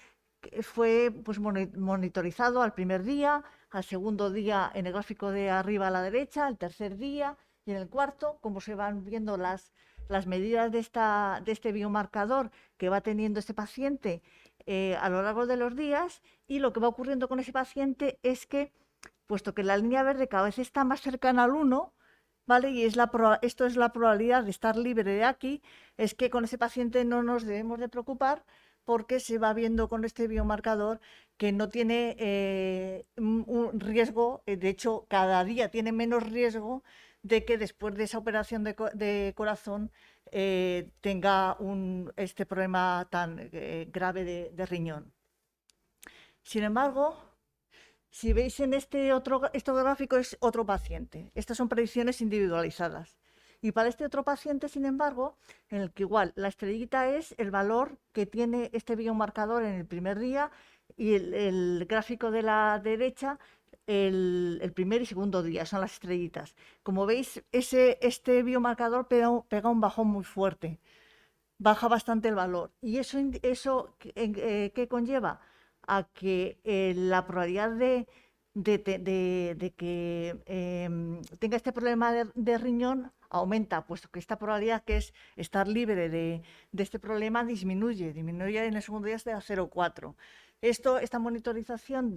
pues, monitorizado al primer día, al segundo día en el gráfico de arriba a la derecha, al tercer día y en el cuarto, como se van viendo las medidas de este biomarcador que va teniendo este paciente a lo largo de los días, y lo que va ocurriendo con ese paciente es que, puesto que la línea verde cada vez está más cercana al 1, ¿vale? Y esto es la probabilidad de estar libre de aquí, es que con ese paciente no nos debemos de preocupar porque se va viendo con este biomarcador que no tiene un riesgo, de hecho cada día tiene menos riesgo de que después de esa operación de corazón tenga este problema tan grave de riñón. Sin embargo, si veis en este gráfico es otro paciente. Estas son predicciones individualizadas. Y para este otro paciente, sin embargo, en el que igual la estrellita es el valor que tiene este biomarcador en el primer día, y el gráfico de la derecha el primer y segundo día, son las estrellitas. Como veis, este biomarcador pega un bajón muy fuerte, baja bastante el valor. ¿Y eso qué conlleva? A que la probabilidad de que tenga este problema de riñón aumenta, puesto que esta probabilidad, que es estar libre de este problema, disminuye en el segundo día hasta 0,4. Esta monitorización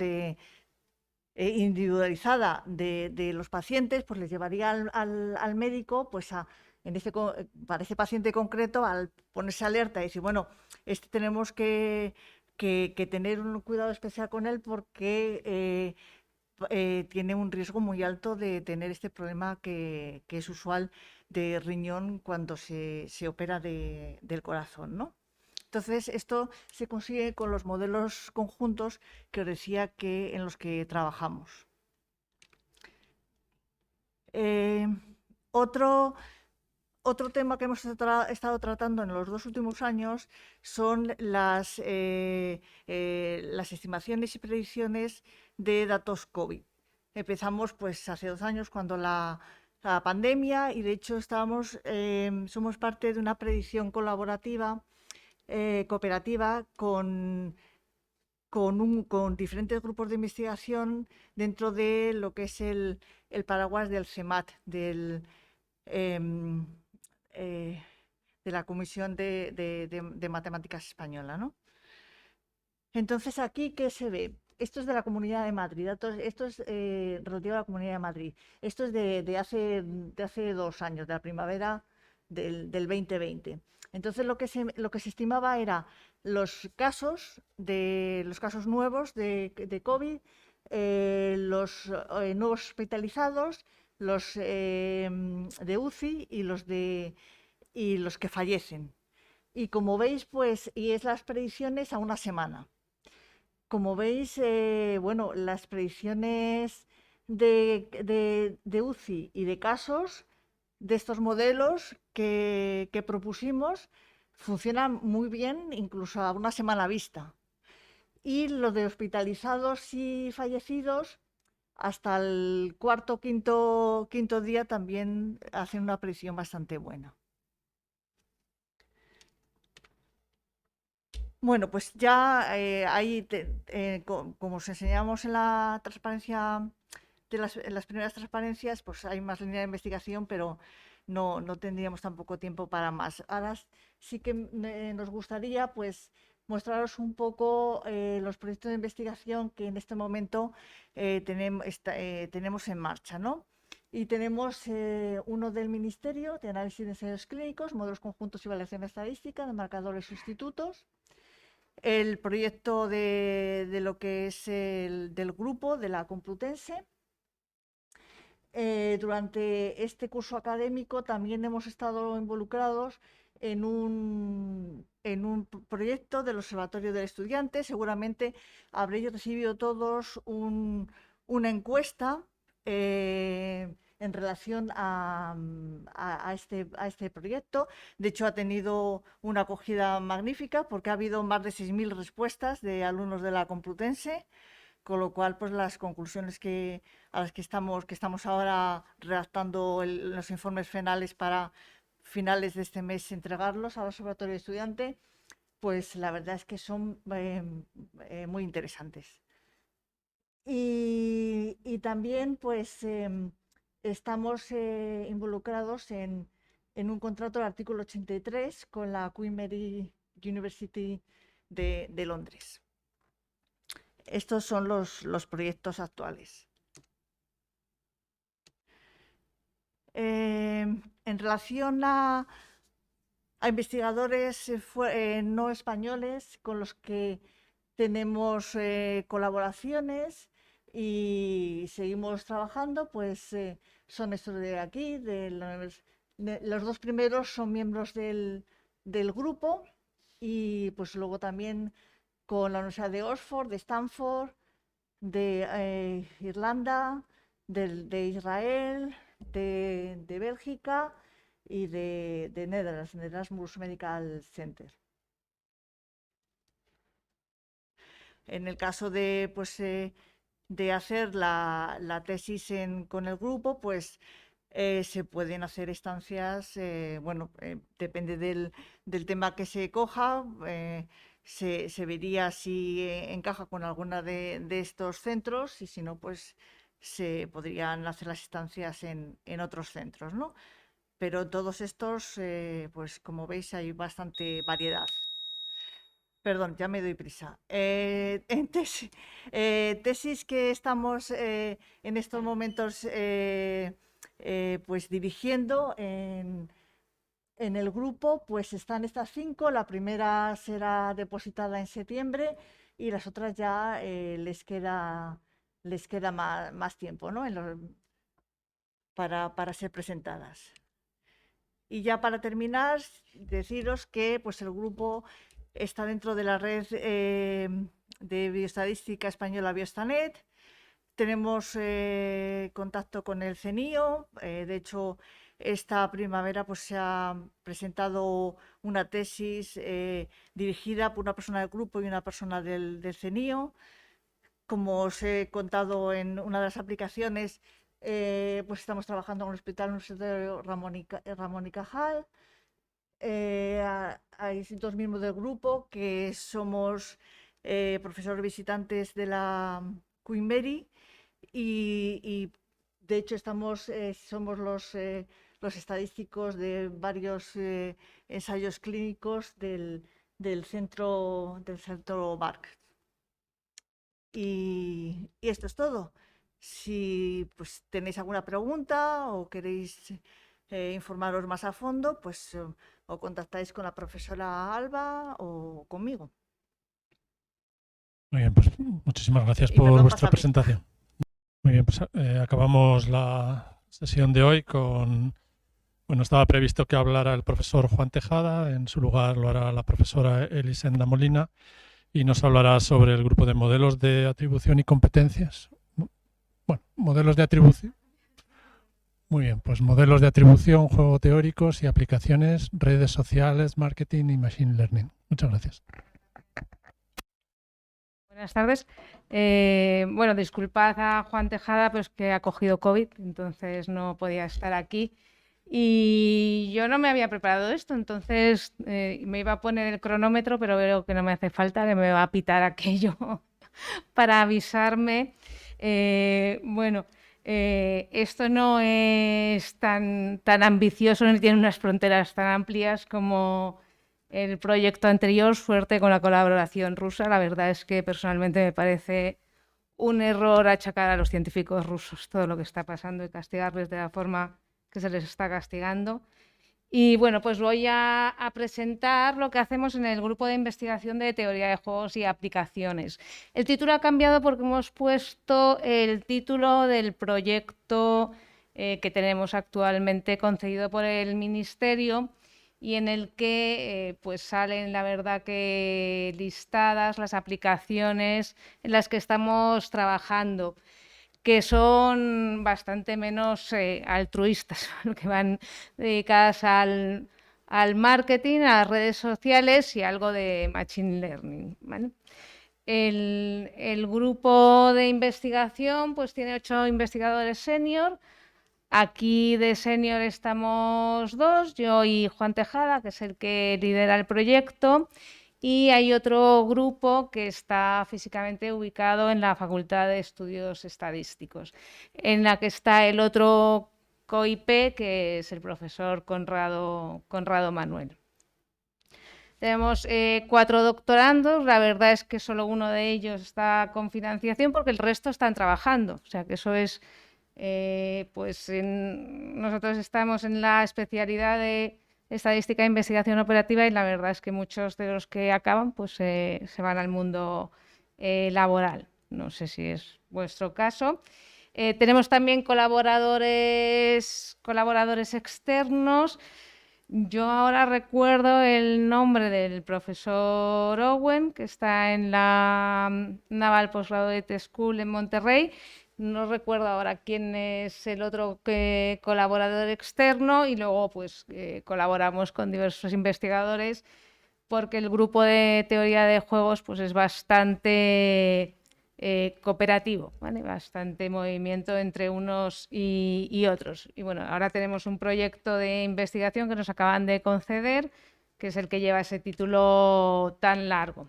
individualizada de los pacientes, pues les llevaría al médico, pues para ese paciente concreto, al ponerse alerta y decir, bueno, tenemos que tener un cuidado especial con él porque tiene un riesgo muy alto de tener este problema que es usual de riñón cuando se opera del corazón, ¿no? Entonces, esto se consigue con los modelos conjuntos que os decía en los que trabajamos. Otro tema que hemos estado tratando en los 2 últimos años son las estimaciones y predicciones de datos COVID. Empezamos pues hace 2 años cuando la pandemia, y de hecho somos parte de una predicción colaborativa cooperativa con diferentes grupos de investigación dentro de lo que es el paraguas del CEMAT, de la Comisión de Matemáticas Española, ¿no? Entonces, aquí, ¿qué se ve? Esto es de la Comunidad de Madrid, esto es relativo a la Comunidad de Madrid. Esto es de hace 2 años, de la primavera del 2020. Entonces, lo que se estimaba era los casos nuevos de COVID, los nuevos hospitalizados, los de UCI y los que fallecen. Y como veis, pues, y es las predicciones a una semana. Como veis, bueno, las predicciones de UCI y de casos de estos modelos que propusimos funcionan muy bien, incluso a una semana vista. Y lo de hospitalizados y fallecidos, hasta el cuarto, quinto día también hacen una predicción bastante buena. Bueno, pues ya ahí, como os enseñamos en la transparencia, en las primeras transparencias, pues hay más línea de investigación, pero no tendríamos tampoco tiempo para más. Ahora sí que nos gustaría pues mostraros un poco los proyectos de investigación que en este momento tenemos en marcha, ¿no? Y tenemos uno del Ministerio de Análisis de Ensayos Clínicos, Modelos Conjuntos y Evaluación Estadística de marcadores sustitutos. El proyecto de lo que es del grupo de la Complutense. Durante este curso académico también hemos estado involucrados en un proyecto del Observatorio del Estudiante. Seguramente habréis recibido todos una encuesta en relación a este proyecto. De hecho, ha tenido una acogida magnífica porque ha habido más de 6.000 respuestas de alumnos de la Complutense, con lo cual, pues las conclusiones a las que estamos ahora redactando los informes finales para finales de este mes entregarlos al Observatorio de Estudiante, pues la verdad es que son muy interesantes. Y también, pues, estamos involucrados en un contrato del artículo 83 con la Queen Mary University de Londres. Estos son los proyectos actuales. En relación a investigadores no españoles con los que tenemos colaboraciones y seguimos trabajando, pues son estos de aquí. Los dos primeros son miembros del grupo, y pues luego también con la Universidad de Oxford, de Stanford, de Irlanda, de Israel, de Bélgica y de Netherlands, de Erasmus Medical Center. En el caso de, pues, de hacer la tesis con el grupo, pues se pueden hacer estancias, bueno, depende del tema que se coja. Se vería si encaja con alguna de estos centros, y si no, pues se podrían hacer las estancias en otros centros, ¿no? Pero todos estos, pues como veis, hay bastante variedad. Perdón, ya me doy prisa. En tesis que estamos en estos momentos pues dirigiendo en el grupo, pues están estas 5. La primera será depositada en septiembre y las otras ya les queda más tiempo, ¿no? para ser presentadas. Y ya para terminar, deciros que pues el grupo está dentro de la red de bioestadística española Biostanet. Tenemos contacto con el CENIO. De hecho, esta primavera pues se ha presentado una tesis dirigida por una persona del grupo y una persona del CENIO. Como os he contado en una de las aplicaciones, pues estamos trabajando en el Hospital Universitario Ramón y Cajal. Hay dos miembros del grupo que somos profesores visitantes de la Queen Mary, y de hecho somos los estadísticos de varios ensayos clínicos del centro Mark. Y esto es todo. Si pues tenéis alguna pregunta o queréis informaros más a fondo, pues o contactáis con la profesora Alba o conmigo. Muy bien, pues muchísimas gracias por vuestra presentación. Muy bien, pues acabamos la sesión de hoy con... Bueno, estaba previsto que hablara el profesor Juan Tejada, en su lugar lo hará la profesora Elisenda Molina, y nos hablará sobre el grupo de modelos de atribución y competencias. Bueno, modelos de atribución. Muy bien, pues modelos de atribución, juego teóricos y aplicaciones, redes sociales, marketing y machine learning. Muchas gracias. Buenas tardes. Bueno, disculpad a Juan Tejada, pues que ha cogido COVID, entonces no podía estar aquí. Y yo no me había preparado esto, entonces me iba a poner el cronómetro, pero veo que no me hace falta, que me va a pitar aquello para avisarme. Bueno, esto no es tan ambicioso ni tiene unas fronteras tan amplias como el proyecto anterior, suerte con la colaboración rusa. La verdad es que personalmente me parece un error achacar a los científicos rusos todo lo que está pasando y castigarles de la forma que se les está castigando. Y bueno, pues voy a presentar lo que hacemos en el grupo de investigación de teoría de juegos y aplicaciones. El título ha cambiado porque hemos puesto el título del proyecto que tenemos actualmente concedido por el Ministerio y en el que pues salen, la verdad, que listadas las aplicaciones en las que estamos trabajando, que son bastante menos altruistas, que van dedicadas al marketing, a las redes sociales y algo de machine learning, ¿vale? El grupo de investigación pues tiene 8 investigadores senior. Aquí de senior estamos 2, yo y Juan Tejada, que es el que lidera el proyecto. Y hay otro grupo que está físicamente ubicado en la Facultad de Estudios Estadísticos, en la que está el otro COIP, que es el profesor Conrado Manuel. Tenemos 4 doctorandos, la verdad es que solo uno de ellos está con financiación porque el resto están trabajando, o sea que eso es, nosotros estamos en la especialidad de estadística e investigación operativa y la verdad es que muchos de los que acaban pues se van al mundo laboral. No sé si es vuestro caso. Tenemos también colaboradores externos. Yo ahora recuerdo el nombre del profesor Owen, que está en la Naval Postgraduate School en Monterrey. No recuerdo ahora quién es el otro colaborador externo y luego pues colaboramos con diversos investigadores porque el grupo de teoría de juegos pues es bastante cooperativo, ¿vale? Bastante movimiento entre unos y otros. Y bueno, ahora tenemos un proyecto de investigación que nos acaban de conceder, que es el que lleva ese título tan largo.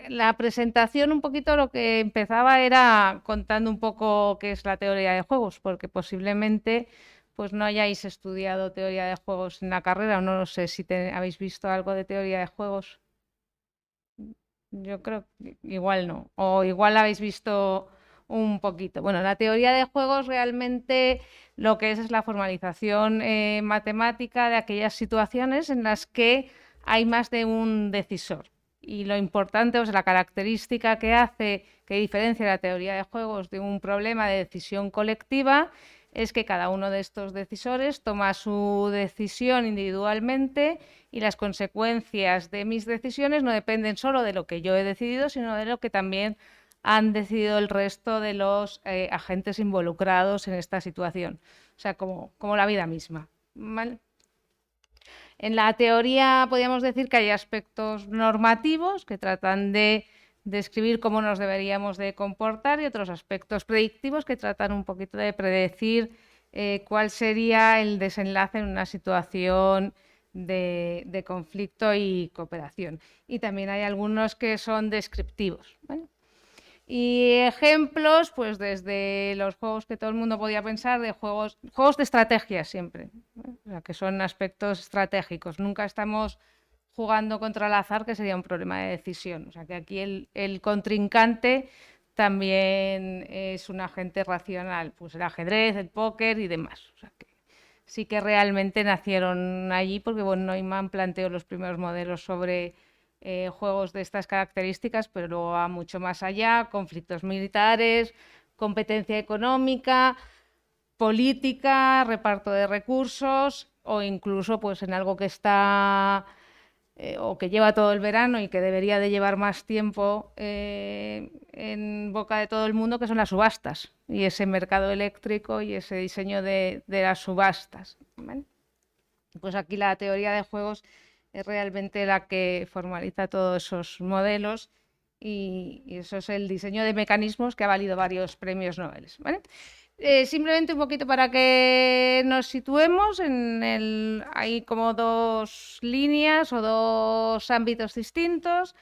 La presentación, un poquito lo que empezaba era contando un poco qué es la teoría de juegos, porque posiblemente pues no hayáis estudiado teoría de juegos en la carrera, o no sé si habéis visto algo de teoría de juegos. Yo creo que igual no, o igual la habéis visto un poquito. Bueno, la teoría de juegos realmente lo que es la formalización matemática de aquellas situaciones en las que hay más de un decisor. Y lo importante, o sea, la característica que hace, que diferencia la teoría de juegos de un problema de decisión colectiva, es que cada uno de estos decisores toma su decisión individualmente y las consecuencias de mis decisiones no dependen solo de lo que yo he decidido, sino de lo que también han decidido el resto de los agentes involucrados en esta situación. O sea, como la vida misma, ¿vale? En la teoría podríamos decir que hay aspectos normativos que tratan de describir cómo nos deberíamos de comportar y otros aspectos predictivos que tratan un poquito de predecir cuál sería el desenlace en una situación de conflicto y cooperación. Y también hay algunos que son descriptivos, ¿vale? Y ejemplos, pues desde los juegos que todo el mundo podía pensar, de juegos de estrategia siempre, ¿no? O sea, que son aspectos estratégicos. Nunca estamos jugando contra el azar, que sería un problema de decisión. O sea, que aquí el contrincante también es un agente racional, pues el ajedrez, el póker y demás. O sea, que sí que realmente nacieron allí porque von Neumann planteó los primeros modelos sobre juegos de estas características, pero luego va mucho más allá, conflictos militares, competencia económica, política, reparto de recursos o incluso pues en algo que está o que lleva todo el verano y que debería de llevar más tiempo en boca de todo el mundo, que son las subastas y ese mercado eléctrico y ese diseño de las subastas, ¿vale? Pues aquí la teoría de juegos es realmente la que formaliza todos esos modelos y eso es el diseño de mecanismos que ha valido varios premios Nobel, ¿vale? Simplemente un poquito para que nos situemos, hay como 2 líneas o 2 ámbitos distintos.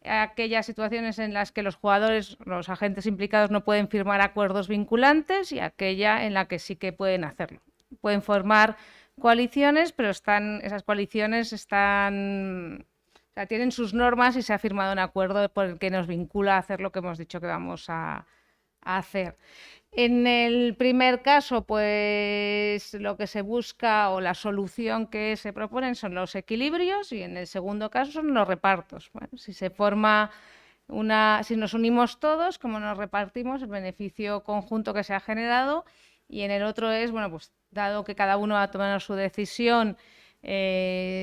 Aquellas situaciones en las que los jugadores, los agentes implicados, no pueden firmar acuerdos vinculantes y aquella en la que sí que pueden hacerlo. Pueden formar coaliciones, pero esas coaliciones tienen sus normas y se ha firmado un acuerdo por el que nos vincula a hacer lo que hemos dicho que vamos a hacer. En el primer caso, pues lo que se busca o la solución que se proponen son los equilibrios, y en el segundo caso son los repartos. Bueno, si nos unimos todos, cómo nos repartimos el beneficio conjunto que se ha generado, y en el otro es, bueno, pues dado que cada uno ha tomado su decisión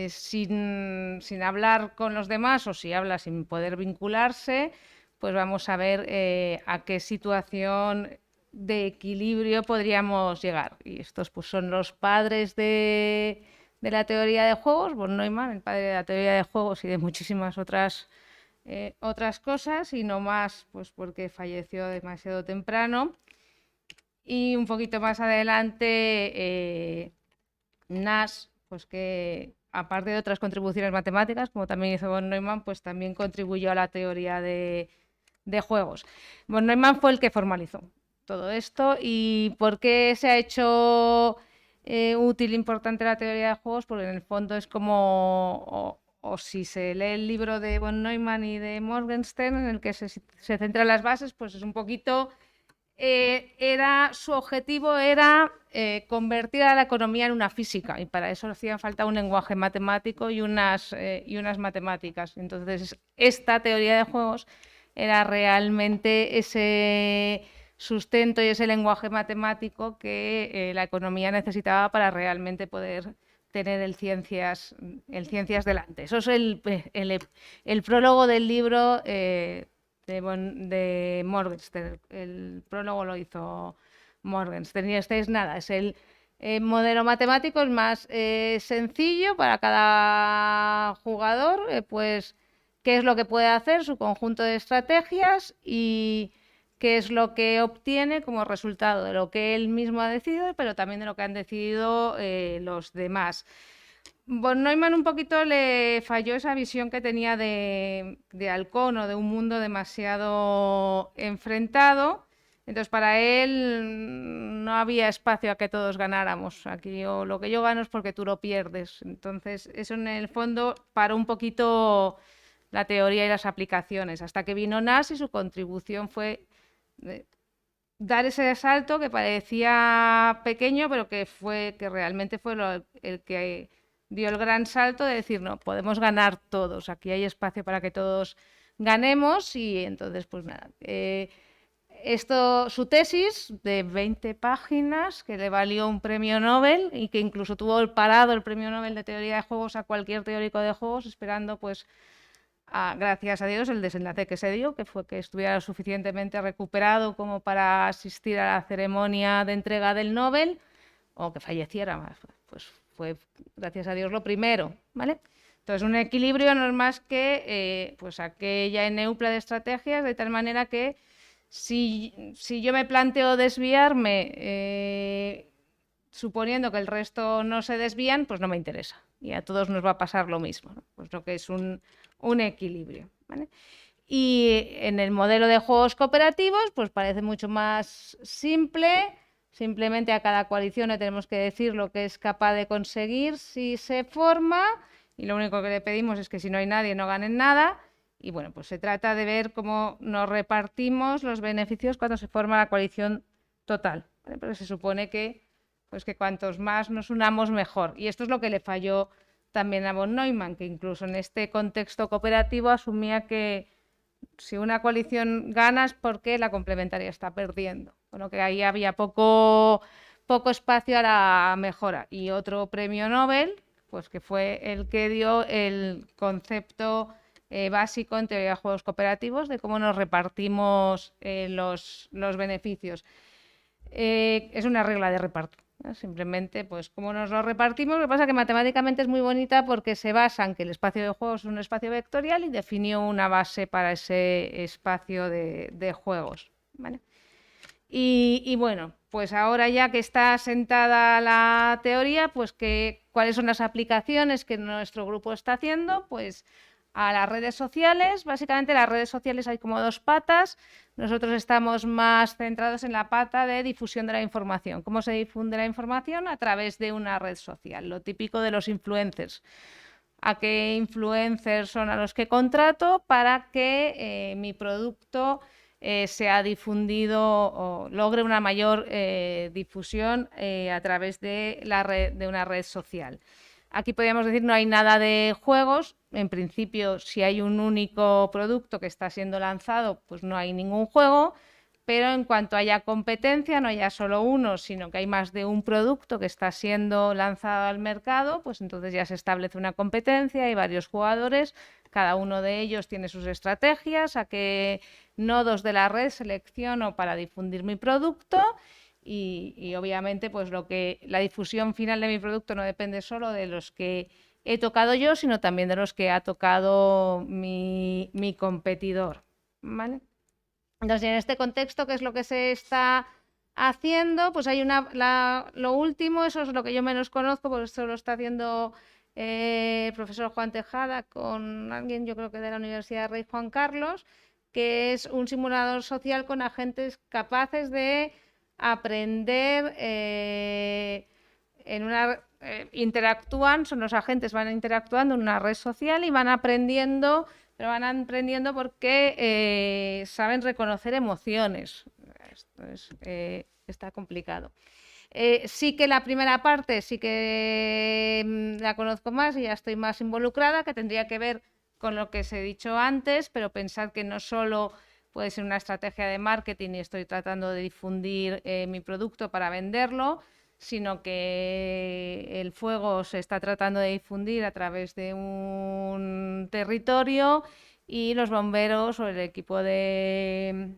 sin hablar con los demás, o si habla sin poder vincularse, pues vamos a ver a qué situación de equilibrio podríamos llegar. Y estos pues son los padres de la teoría de juegos, von Neumann, el padre de la teoría de juegos y de muchísimas otras cosas, y no más pues porque falleció demasiado temprano. Y un poquito más adelante, Nash, pues que aparte de otras contribuciones matemáticas, como también hizo von Neumann, pues también contribuyó a la teoría de juegos. Von Neumann fue el que formalizó todo esto. ¿Y por qué se ha hecho útil, importante la teoría de juegos? Porque en el fondo es como, o si se lee el libro de von Neumann y de Morgenstern, en el que se centran las bases, pues es un poquito... su objetivo era convertir a la economía en una física, y para eso hacía falta un lenguaje matemático y unas matemáticas. Entonces, esta teoría de juegos era realmente ese sustento y ese lenguaje matemático que la economía necesitaba para realmente poder tener el ciencias delante. Eso es el prólogo del libro de Morgenstern. El prólogo lo hizo Morgenstern. Y este es nada, es el modelo matemático, es más sencillo para cada jugador, pues qué es lo que puede hacer, su conjunto de estrategias, y qué es lo que obtiene como resultado de lo que él mismo ha decidido, pero también de lo que han decidido los demás. Von Neumann un poquito le falló esa visión que tenía de halcón, o de un mundo demasiado enfrentado. Entonces, para él no había espacio a que todos ganáramos. Aquí lo que yo gano es porque tú lo pierdes. Entonces, eso en el fondo paró un poquito la teoría y las aplicaciones, hasta que vino Nash y su contribución fue dar ese salto que parecía pequeño, pero que realmente fue el que dio el gran salto de decir, no, podemos ganar todos, aquí hay espacio para que todos ganemos. Y entonces, pues nada, su tesis de 20 páginas, que le valió un premio Nobel, y que incluso tuvo parado el premio Nobel de teoría de juegos a cualquier teórico de juegos, esperando pues gracias a Dios, el desenlace que se dio, que fue que estuviera suficientemente recuperado como para asistir a la ceremonia de entrega del Nobel, o que falleciera. Pues fue, gracias a Dios, lo primero, ¿vale? Entonces, un equilibrio no es más que pues aquella eneupla de estrategias, de tal manera que si yo me planteo desviarme, suponiendo que el resto no se desvían, pues no me interesa. Y a todos nos va a pasar lo mismo, ¿no? Pues lo que es un equilibrio, ¿vale? Y en el modelo de juegos cooperativos, pues parece mucho más simple. Simplemente a cada coalición le tenemos que decir lo que es capaz de conseguir si se forma, y lo único que le pedimos es que si no hay nadie no ganen nada. Y bueno, pues se trata de ver cómo nos repartimos los beneficios cuando se forma la coalición total, ¿vale? Pero se supone que cuantos más nos unamos, mejor. Y esto es lo que le falló también a von Neumann, que incluso en este contexto cooperativo asumía que si una coalición gana es porque la complementaria está perdiendo, con lo que ahí había poco espacio a la mejora. Y otro premio Nobel, pues que fue el que dio el concepto básico en teoría de juegos cooperativos, de cómo nos repartimos los beneficios. Es una regla de reparto. Simplemente, pues, cómo nos lo repartimos. Lo que pasa es que matemáticamente es muy bonita porque se basa en que el espacio de juegos es un espacio vectorial y definió una base para ese espacio de juegos, ¿vale? Y bueno, pues ahora ya que está sentada la teoría, pues ¿cuáles son las aplicaciones que nuestro grupo está haciendo? Pues a las redes sociales. Básicamente las redes sociales hay como dos patas. Nosotros estamos más centrados en la pata de difusión de la información. ¿Cómo se difunde la información? A través de una red social, lo típico de los influencers. ¿A qué influencers son a los que contrato para que mi producto sea difundido o logre una mayor difusión a través de una red social? Aquí podríamos decir no hay nada de juegos. En principio, si hay un único producto que está siendo lanzado, pues no hay ningún juego. Pero en cuanto haya competencia, no haya solo uno, sino que hay más de un producto que está siendo lanzado al mercado, pues entonces ya se establece una competencia, hay varios jugadores, cada uno de ellos tiene sus estrategias, a qué nodos de la red selecciono para difundir mi producto. Y obviamente pues la difusión final de mi producto no depende solo de los que he tocado yo, sino también de los que ha tocado mi competidor, ¿vale? Entonces, en este contexto, ¿qué es lo que se está haciendo? Pues hay lo último, eso es lo que yo menos conozco, porque esto lo está haciendo el profesor Juan Tejada con alguien, yo creo que de la Universidad Rey Juan Carlos, que es un simulador social con agentes capaces de aprender interactúan, son los agentes, van interactuando en una red social y van aprendiendo, pero van aprendiendo porque saben reconocer emociones. Esto está complicado. Sí que la primera parte sí que la conozco más y ya estoy más involucrada, que tendría que ver con lo que os he dicho antes, pero pensad que no solo puede ser una estrategia de marketing y estoy tratando de difundir mi producto para venderlo, sino que el fuego se está tratando de difundir a través de un territorio y los bomberos o el equipo de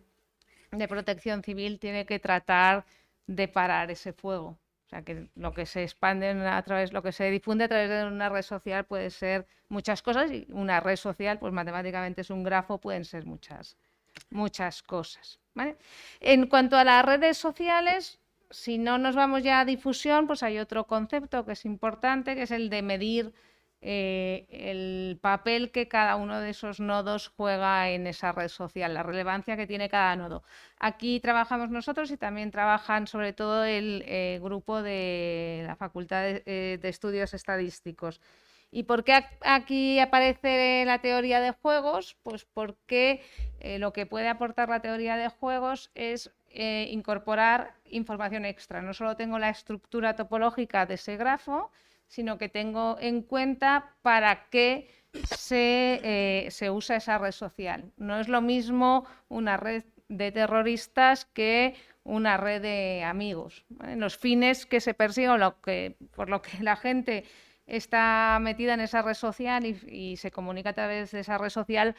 protección civil tiene que tratar de parar ese fuego. O sea, que lo que se expande lo que se difunde a través de una red social puede ser muchas cosas y una red social, pues matemáticamente es un grafo, pueden ser muchas cosas, ¿vale? En cuanto a las redes sociales, si no nos vamos ya a difusión, pues hay otro concepto que es importante, que es el de medir el papel que cada uno de esos nodos juega en esa red social, la relevancia que tiene cada nodo. Aquí trabajamos nosotros y también trabajan sobre todo el grupo de la Facultad de Estudios Estadísticos. ¿Y por qué aquí aparece la teoría de juegos? Pues porque lo que puede aportar la teoría de juegos es incorporar información extra. No solo tengo la estructura topológica de ese grafo, sino que tengo en cuenta para qué se usa esa red social. No es lo mismo una red de terroristas que una red de amigos, ¿vale? Los fines que se persiguen, por lo que la gente está metida en esa red social y se comunica a través de esa red social,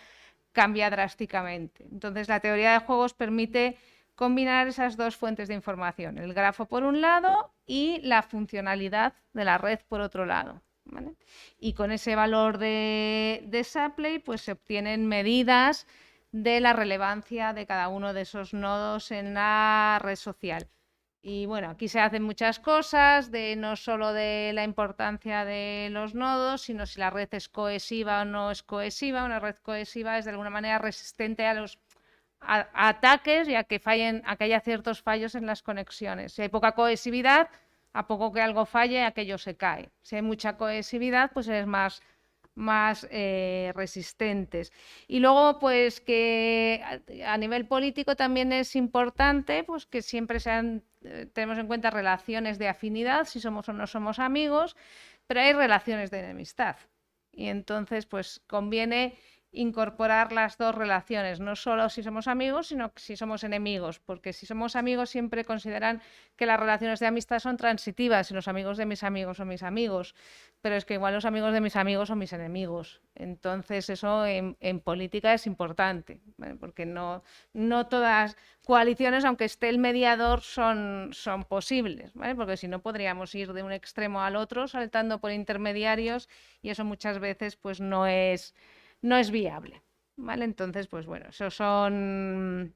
cambia drásticamente. Entonces, la teoría de juegos permite combinar esas dos fuentes de información, el grafo por un lado y la funcionalidad de la red por otro lado, ¿vale? Y con ese valor de Shapley, pues se obtienen medidas de la relevancia de cada uno de esos nodos en la red social. Y bueno, aquí se hacen muchas cosas, no solo de la importancia de los nodos, sino si la red es cohesiva o no es cohesiva. Una red cohesiva es de alguna manera resistente a los ataques y a que haya ciertos fallos en las conexiones. Si hay poca cohesividad, a poco que algo falle, aquello se cae. Si hay mucha cohesividad, pues es más resistentes. Y luego, pues que a nivel político también es importante, pues que siempre tenemos en cuenta relaciones de afinidad, si somos o no somos amigos, pero hay relaciones de enemistad. Y entonces, pues conviene incorporar las dos relaciones, no solo si somos amigos, sino si somos enemigos, porque si somos amigos siempre consideran que las relaciones de amistad son transitivas y los amigos de mis amigos son mis amigos, pero es que igual los amigos de mis amigos son mis enemigos. Entonces eso en política es importante, ¿vale? Porque no todas coaliciones, aunque esté el mediador, son posibles, ¿vale? Porque si no podríamos ir de un extremo al otro saltando por intermediarios y eso muchas veces pues no es viable, ¿vale? Entonces, pues bueno, eso son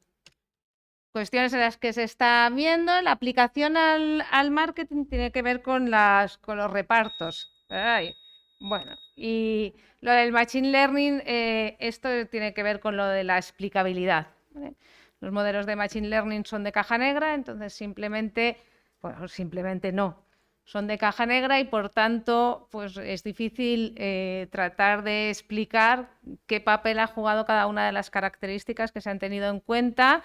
cuestiones en las que se está viendo. La aplicación al marketing tiene que ver con los repartos. Ay, Bueno, y lo del Machine Learning, esto tiene que ver con lo de la explicabilidad, ¿vale? Los modelos de Machine Learning son de caja negra, entonces simplemente, bueno, simplemente no, son de caja negra y por tanto pues es difícil tratar de explicar qué papel ha jugado cada una de las características que se han tenido en cuenta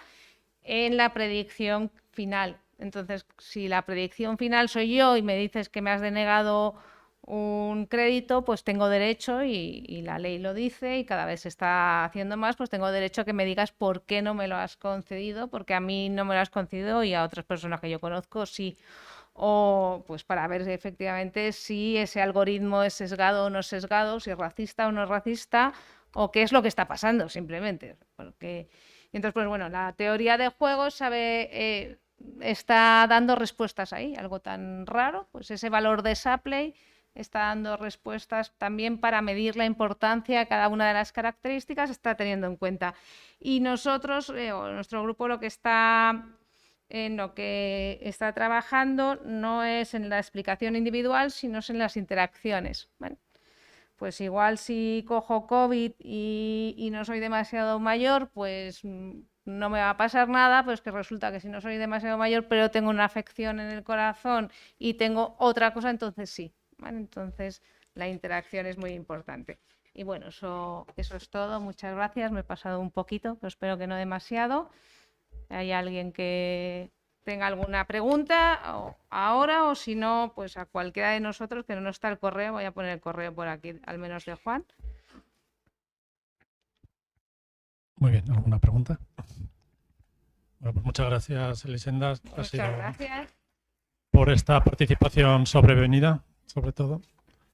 en la predicción final. Entonces, si la predicción final soy yo y me dices que me has denegado un crédito, pues tengo derecho, y la ley lo dice y cada vez se está haciendo más, pues tengo derecho a que me digas por qué no me lo has concedido, porque a mí no me lo has concedido y a otras personas que yo conozco sí. O pues para ver efectivamente si ese algoritmo es sesgado o no sesgado, si es racista o no es racista, o qué es lo que está pasando simplemente. Porque... Entonces, pues bueno, la teoría de juegos está dando respuestas ahí, algo tan raro, pues ese valor de Shapley está dando respuestas también para medir la importancia de cada una de las características, está teniendo en cuenta. Y nosotros, o nuestro grupo, en lo que está trabajando no es en la explicación individual, sino en las interacciones, ¿vale? Pues igual si cojo COVID y no soy demasiado mayor, pues no me va a pasar nada, pues que resulta que si no soy demasiado mayor, pero tengo una afección en el corazón y tengo otra cosa, entonces sí, ¿vale? Entonces la interacción es muy importante. Y bueno, eso es todo. Muchas gracias. Me he pasado un poquito, pero espero que no demasiado. ¿Hay alguien que tenga alguna pregunta ahora, o si no, pues a cualquiera de nosotros, que no está el correo? Voy a poner el correo por aquí, al menos de Juan. Muy bien, ¿alguna pregunta? Bueno, pues muchas gracias, Elisenda. Muchas gracias. Por esta participación sobrevenida, sobre todo.